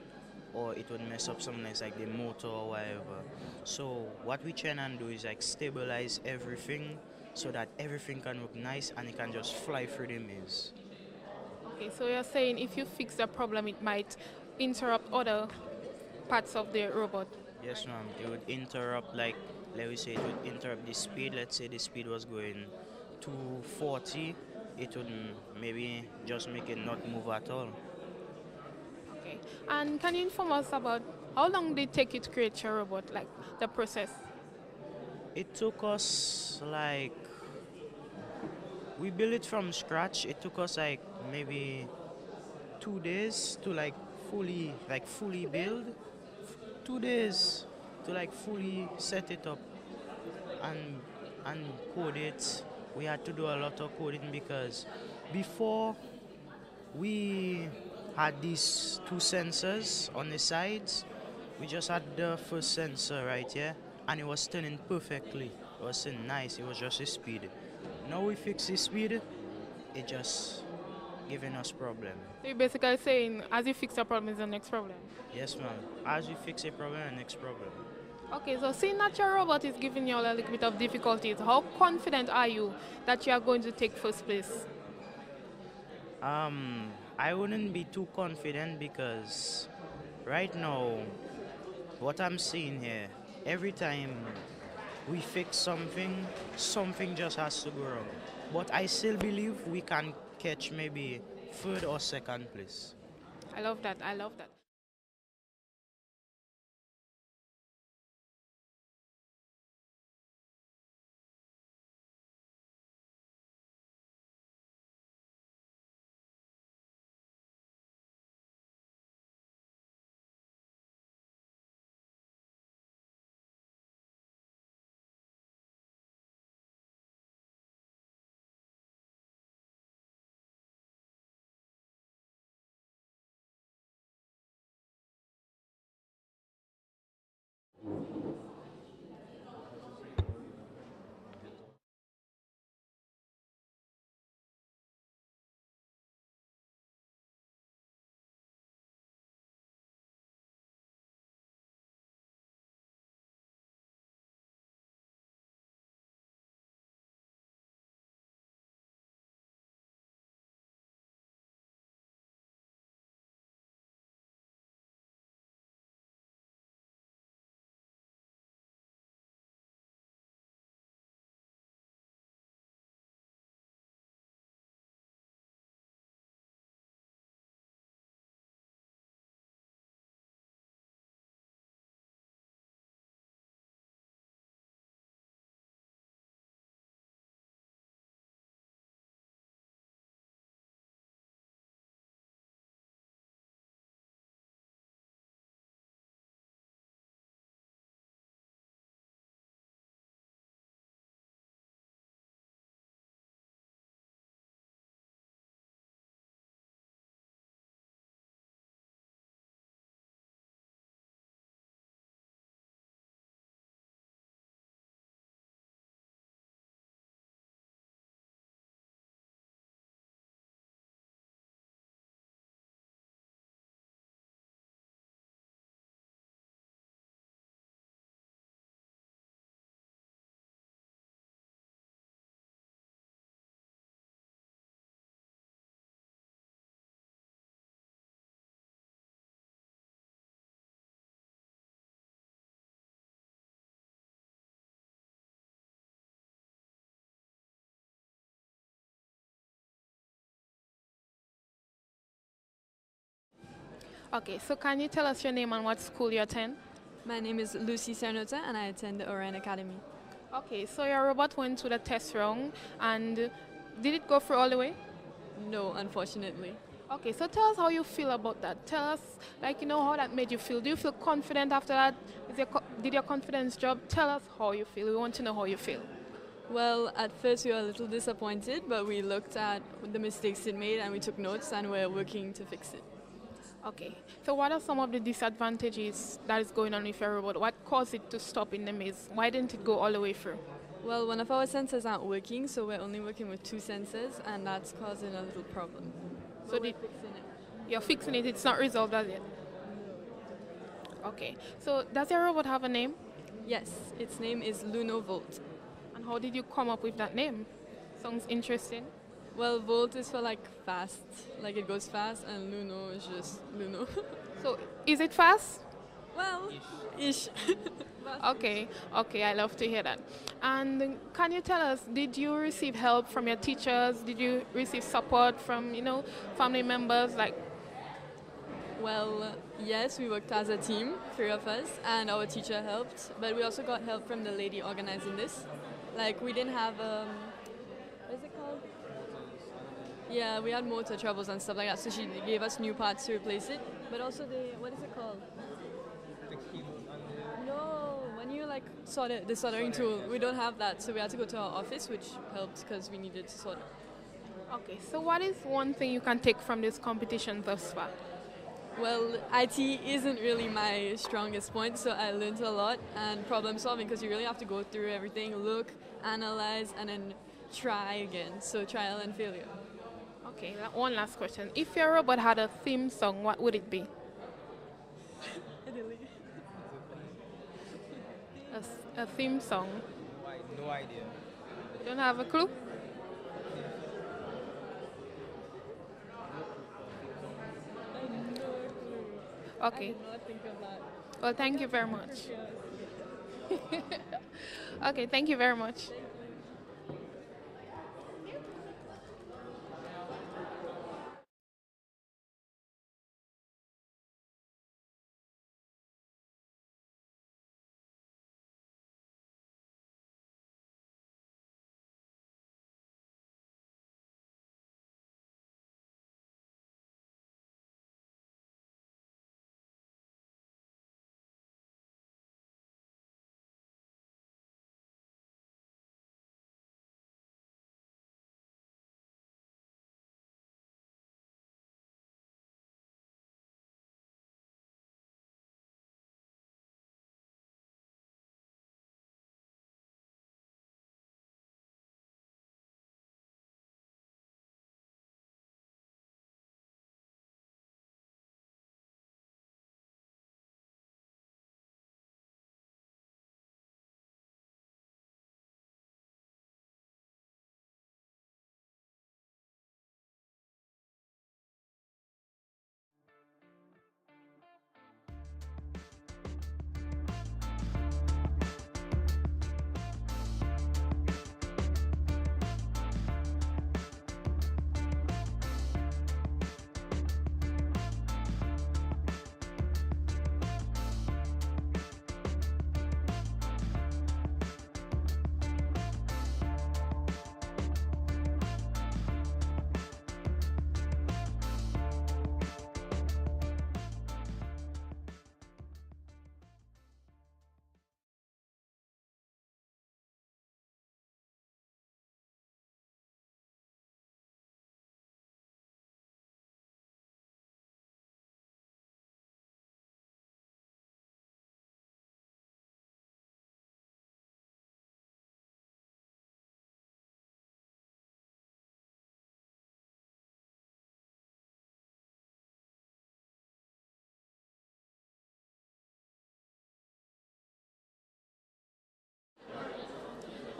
or it would mess up something else like the motor or whatever. So what we try and do is like stabilize everything so that everything can look nice and it can just fly through the maze. Okay, so you're saying if you fix the problem, it might interrupt other parts of the robot. Yes, ma'am. It would interrupt, like, let me say, it would interrupt the speed. Let's say the speed was going 240. It would maybe just make it not move at all. Okay. And can you inform us about how long did it take you to create your robot, like the process? It took us like, we built it from scratch. It took us like maybe 2 days to fully build. 2 days to like fully set it up and code it. We had to do a lot of coding because before we had these two sensors on the sides. We just had the first sensor right here, and it was turning perfectly. It was turning nice. It was just the speed. Now we fix the speed. It just giving us problem. So you're basically saying, as you fix a problem, is the next problem. Yes, ma'am. As we fix a problem, the next problem. Okay, so seeing that your robot is giving you a little bit of difficulties, how confident are you that you are going to take first place? I wouldn't be too confident because right now, what I'm seeing here, every time we fix something, something just has to go wrong. But I still believe we can catch maybe third or second place. I love that. I love that. Okay, so can you tell us your name and what school you attend? My name is Lucy Cernota and I attend the Orion Academy. Okay, so your robot went to the test round and did it go through all the way? No, unfortunately. Okay, so tell us how you feel about that. Tell us, how that made you feel. Do you feel confident after that? Did your confidence drop? Tell us how you feel. We want to know how you feel. Well, at first we were a little disappointed, but we looked at the mistakes it made and we took notes and we're working to fix it. Okay, so what are some of the disadvantages that is going on with your robot? What caused it to stop in the maze? Why didn't it go all the way through? Well, one of our sensors aren't working, so we're only working with two sensors, and that's causing a little problem. So you're fixing it, it's not resolved as yet? Okay, so does your robot have a name? Yes, its name is Lunovolt. And how did you come up with that name? Sounds interesting. Well, Volt is for like fast, like it goes fast, and Luno is just Luno. So, is it fast? Well, ish. Okay, okay, I love to hear that. And can you tell us, did you receive help from your teachers? Did you receive support from, family members? Like, Well, yes, we worked as a team, 3 of us, and our teacher helped, but we also got help from the lady organizing this. Like, we didn't have, what is it called? Yeah, we had motor troubles and stuff like that, so she gave us new parts to replace it. But also what is it called? No, when you like solder the soldering tool, we don't have that, so we had to go to our office, which helped because we needed to solder. okay, so what is one thing you can take from this competition thus far? Well, IT isn't really my strongest point, so I learned a lot and problem solving because you really have to go through everything, look, analyze, and then try again. So trial and failure. Okay, one last question. If your robot had a theme song, what would it be? A theme song. No idea. You don't have a clue? Okay. I did not think of that. Well, thank you very much. Okay, thank you very much.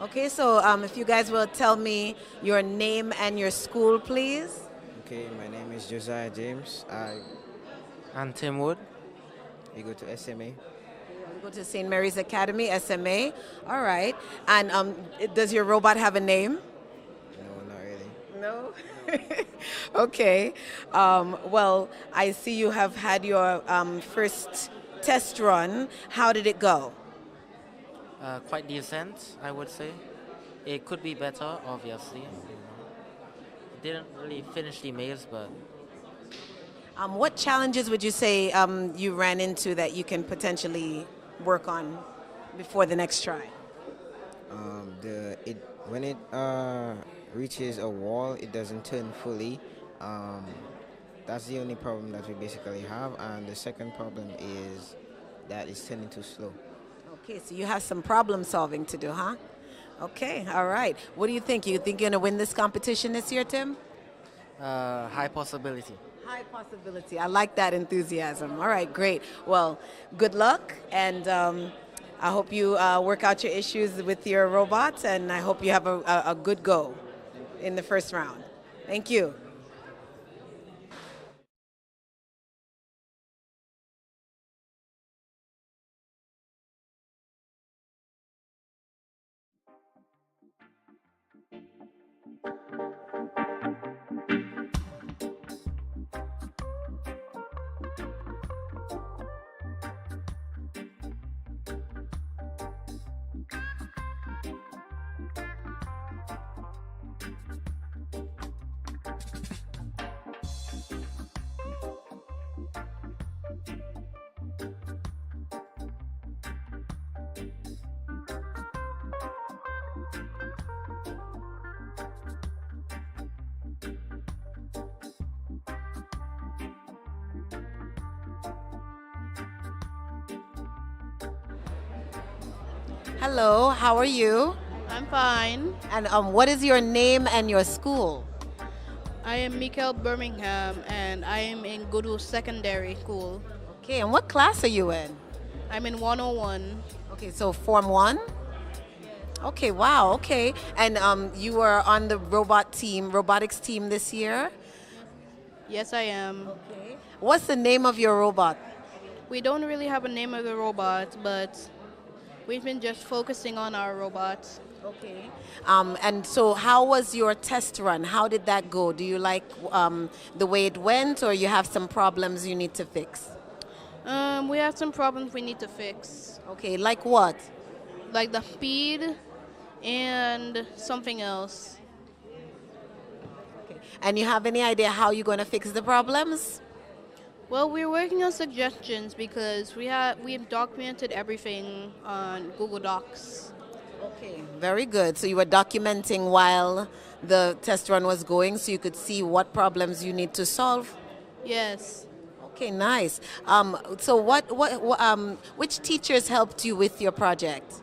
Okay, so if you guys will tell me your name and your school, please. Okay, my name is Josiah James. And Tim Wood. We go to SMA. We go to St. Mary's Academy, SMA. All right. And does your robot have a name? No, not really. No? Okay. Well, I see you have had your first test run. How did it go? Quite decent, I would say. It could be better, obviously. Didn't really finish the maze, but What challenges would you say you ran into that you can potentially work on before the next try? When it reaches a wall, it doesn't turn fully. That's the only problem that we basically have, and the second problem is that it's turning too slow. Okay, so you have some problem solving to do, huh? Okay, all right. What do you think? You think you're going to win this competition this year, Tim? high possibility. High possibility. I like that enthusiasm. All right, great. Well, good luck, and I hope you work out your issues with your robots, and I hope you have a good go in the first round. Thank you. Hello, how are you? I'm fine. And what is your name and your school? I am Mikael Birmingham and I am in Goodwill Secondary School. Okay, and what class are you in? I'm in 101. Okay, so Form 1? Okay, wow, okay. And you were on the robotics team this year? Yes, I am. Okay. What's the name of your robot? We don't really have a name of the robot, but we've been just focusing on our robots. Okay. And so how was your test run? How did that go? Do you like the way it went, or you have some problems you need to fix? We have some problems we need to fix. Okay, like what? Like the speed and something else. And you have any idea how you're going to fix the problems? Well, we're working on suggestions because we've documented everything on Google Docs. Okay, very good. So you were documenting while the test run was going, so you could see what problems you need to solve. Yes. Okay, nice. So which teachers helped you with your project?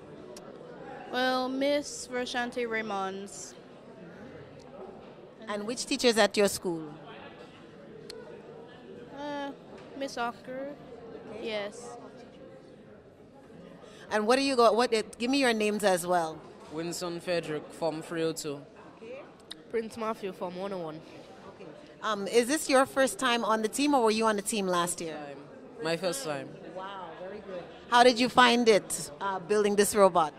Well, Miss Vershante Raymonds. And which teachers at your school? Miss Oscar. Yes. And what do you got? Give me your names as well. Winston Frederick from 302. Prince Matthew from 101. Is this your first time on the team, or were you on the team last year? My first time. Wow, very good. How did you find it building this robot?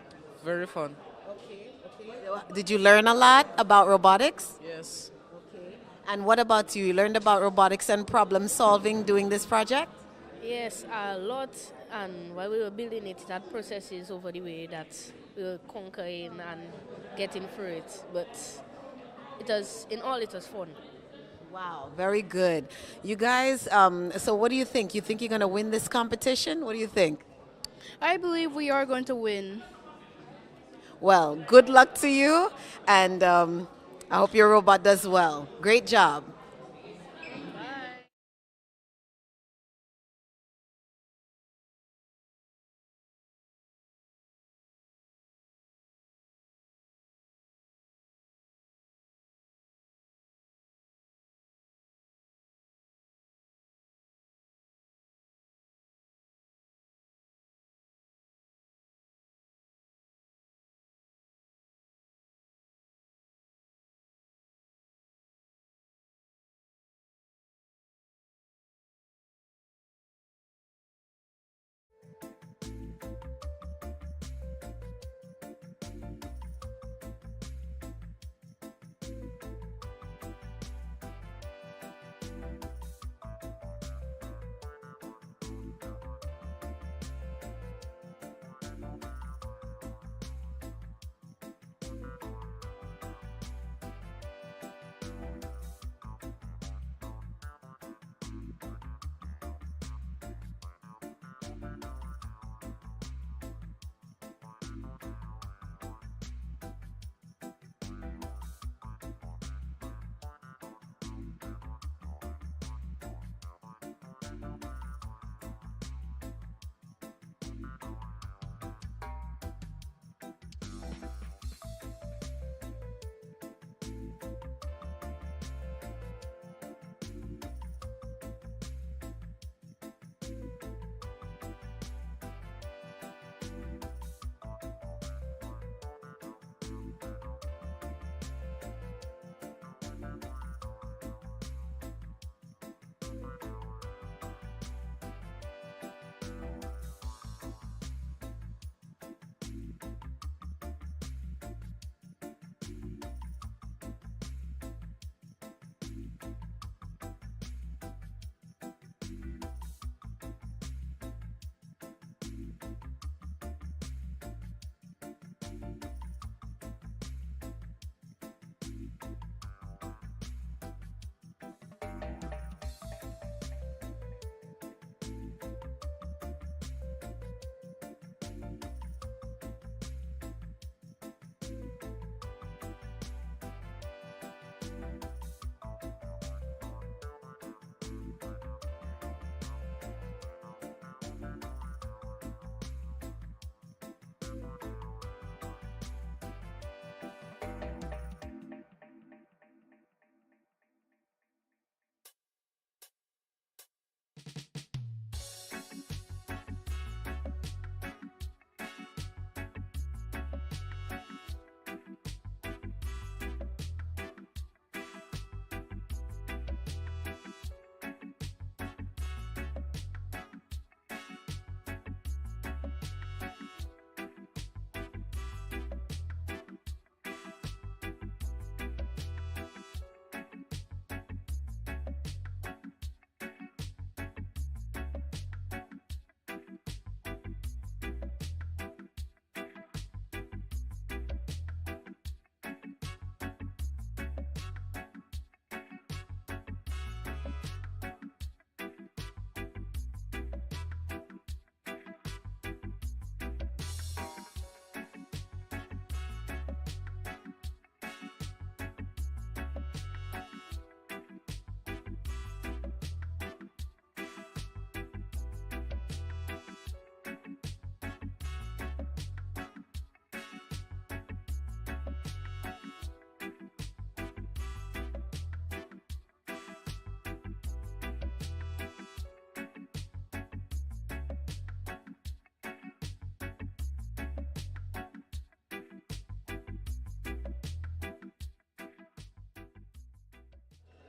Very fun. Did you learn a lot about robotics? Yes. And what about you? You learned about robotics and problem solving doing this project? Yes, a lot. And while we were building it, that process is over the way that we were conquering and getting through it. But it was fun. Wow, very good. You guys, so what do you think? You think you're going to win this competition? What do you think? I believe we are going to win. Well, good luck to you, and I hope your robot does well. Great job.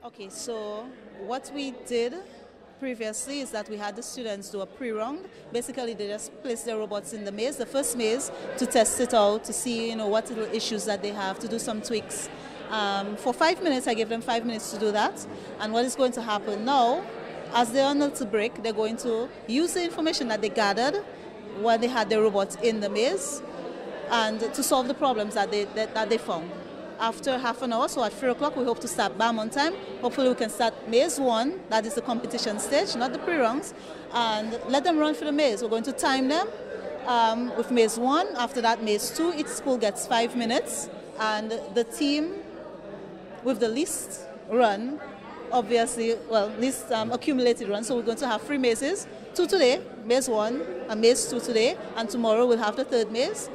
Okay, so what we did previously is that we had the students do a pre-round. Basically, they just place their robots in the maze, the first maze, to test it out, to see what little issues that they have, to do some tweaks. For 5 minutes, I gave them 5 minutes to do that. And what is going to happen now, as they're on a little break, they're going to use the information that they gathered while they had their robots in the maze and to solve the problems that they found. After half an hour, so at 3 o'clock, we hope to start BAM on time. Hopefully we can start maze 1, that is the competition stage, not the pre-rounds, and let them run through the maze. We're going to time them with maze 1. After that, maze 2, each school gets 5 minutes, and the team with the least run, obviously, well, least accumulated run, so we're going to have 3 mazes, 2 today, maze 1, and maze 2 today, and tomorrow we'll have the 3rd maze.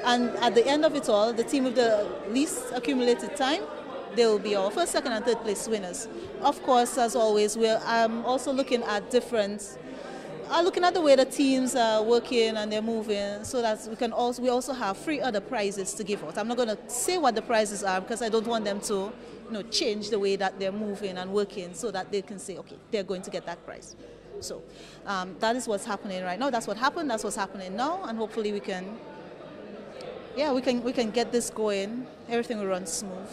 And at the end of it all, the team with the least accumulated time, they will be our 1st, 2nd, and 3rd place winners. Of course, as always, we're also looking at looking at the way the teams are working and they're moving, so that we also have 3 other prizes to give out. I'm not going to say what the prizes are because I don't want them to, change the way that they're moving and working, so that they can say, okay, they're going to get that prize. So that is what's happening right now. That's what happened. That's what's happening now, and hopefully we can get this going. Everything will run smooth.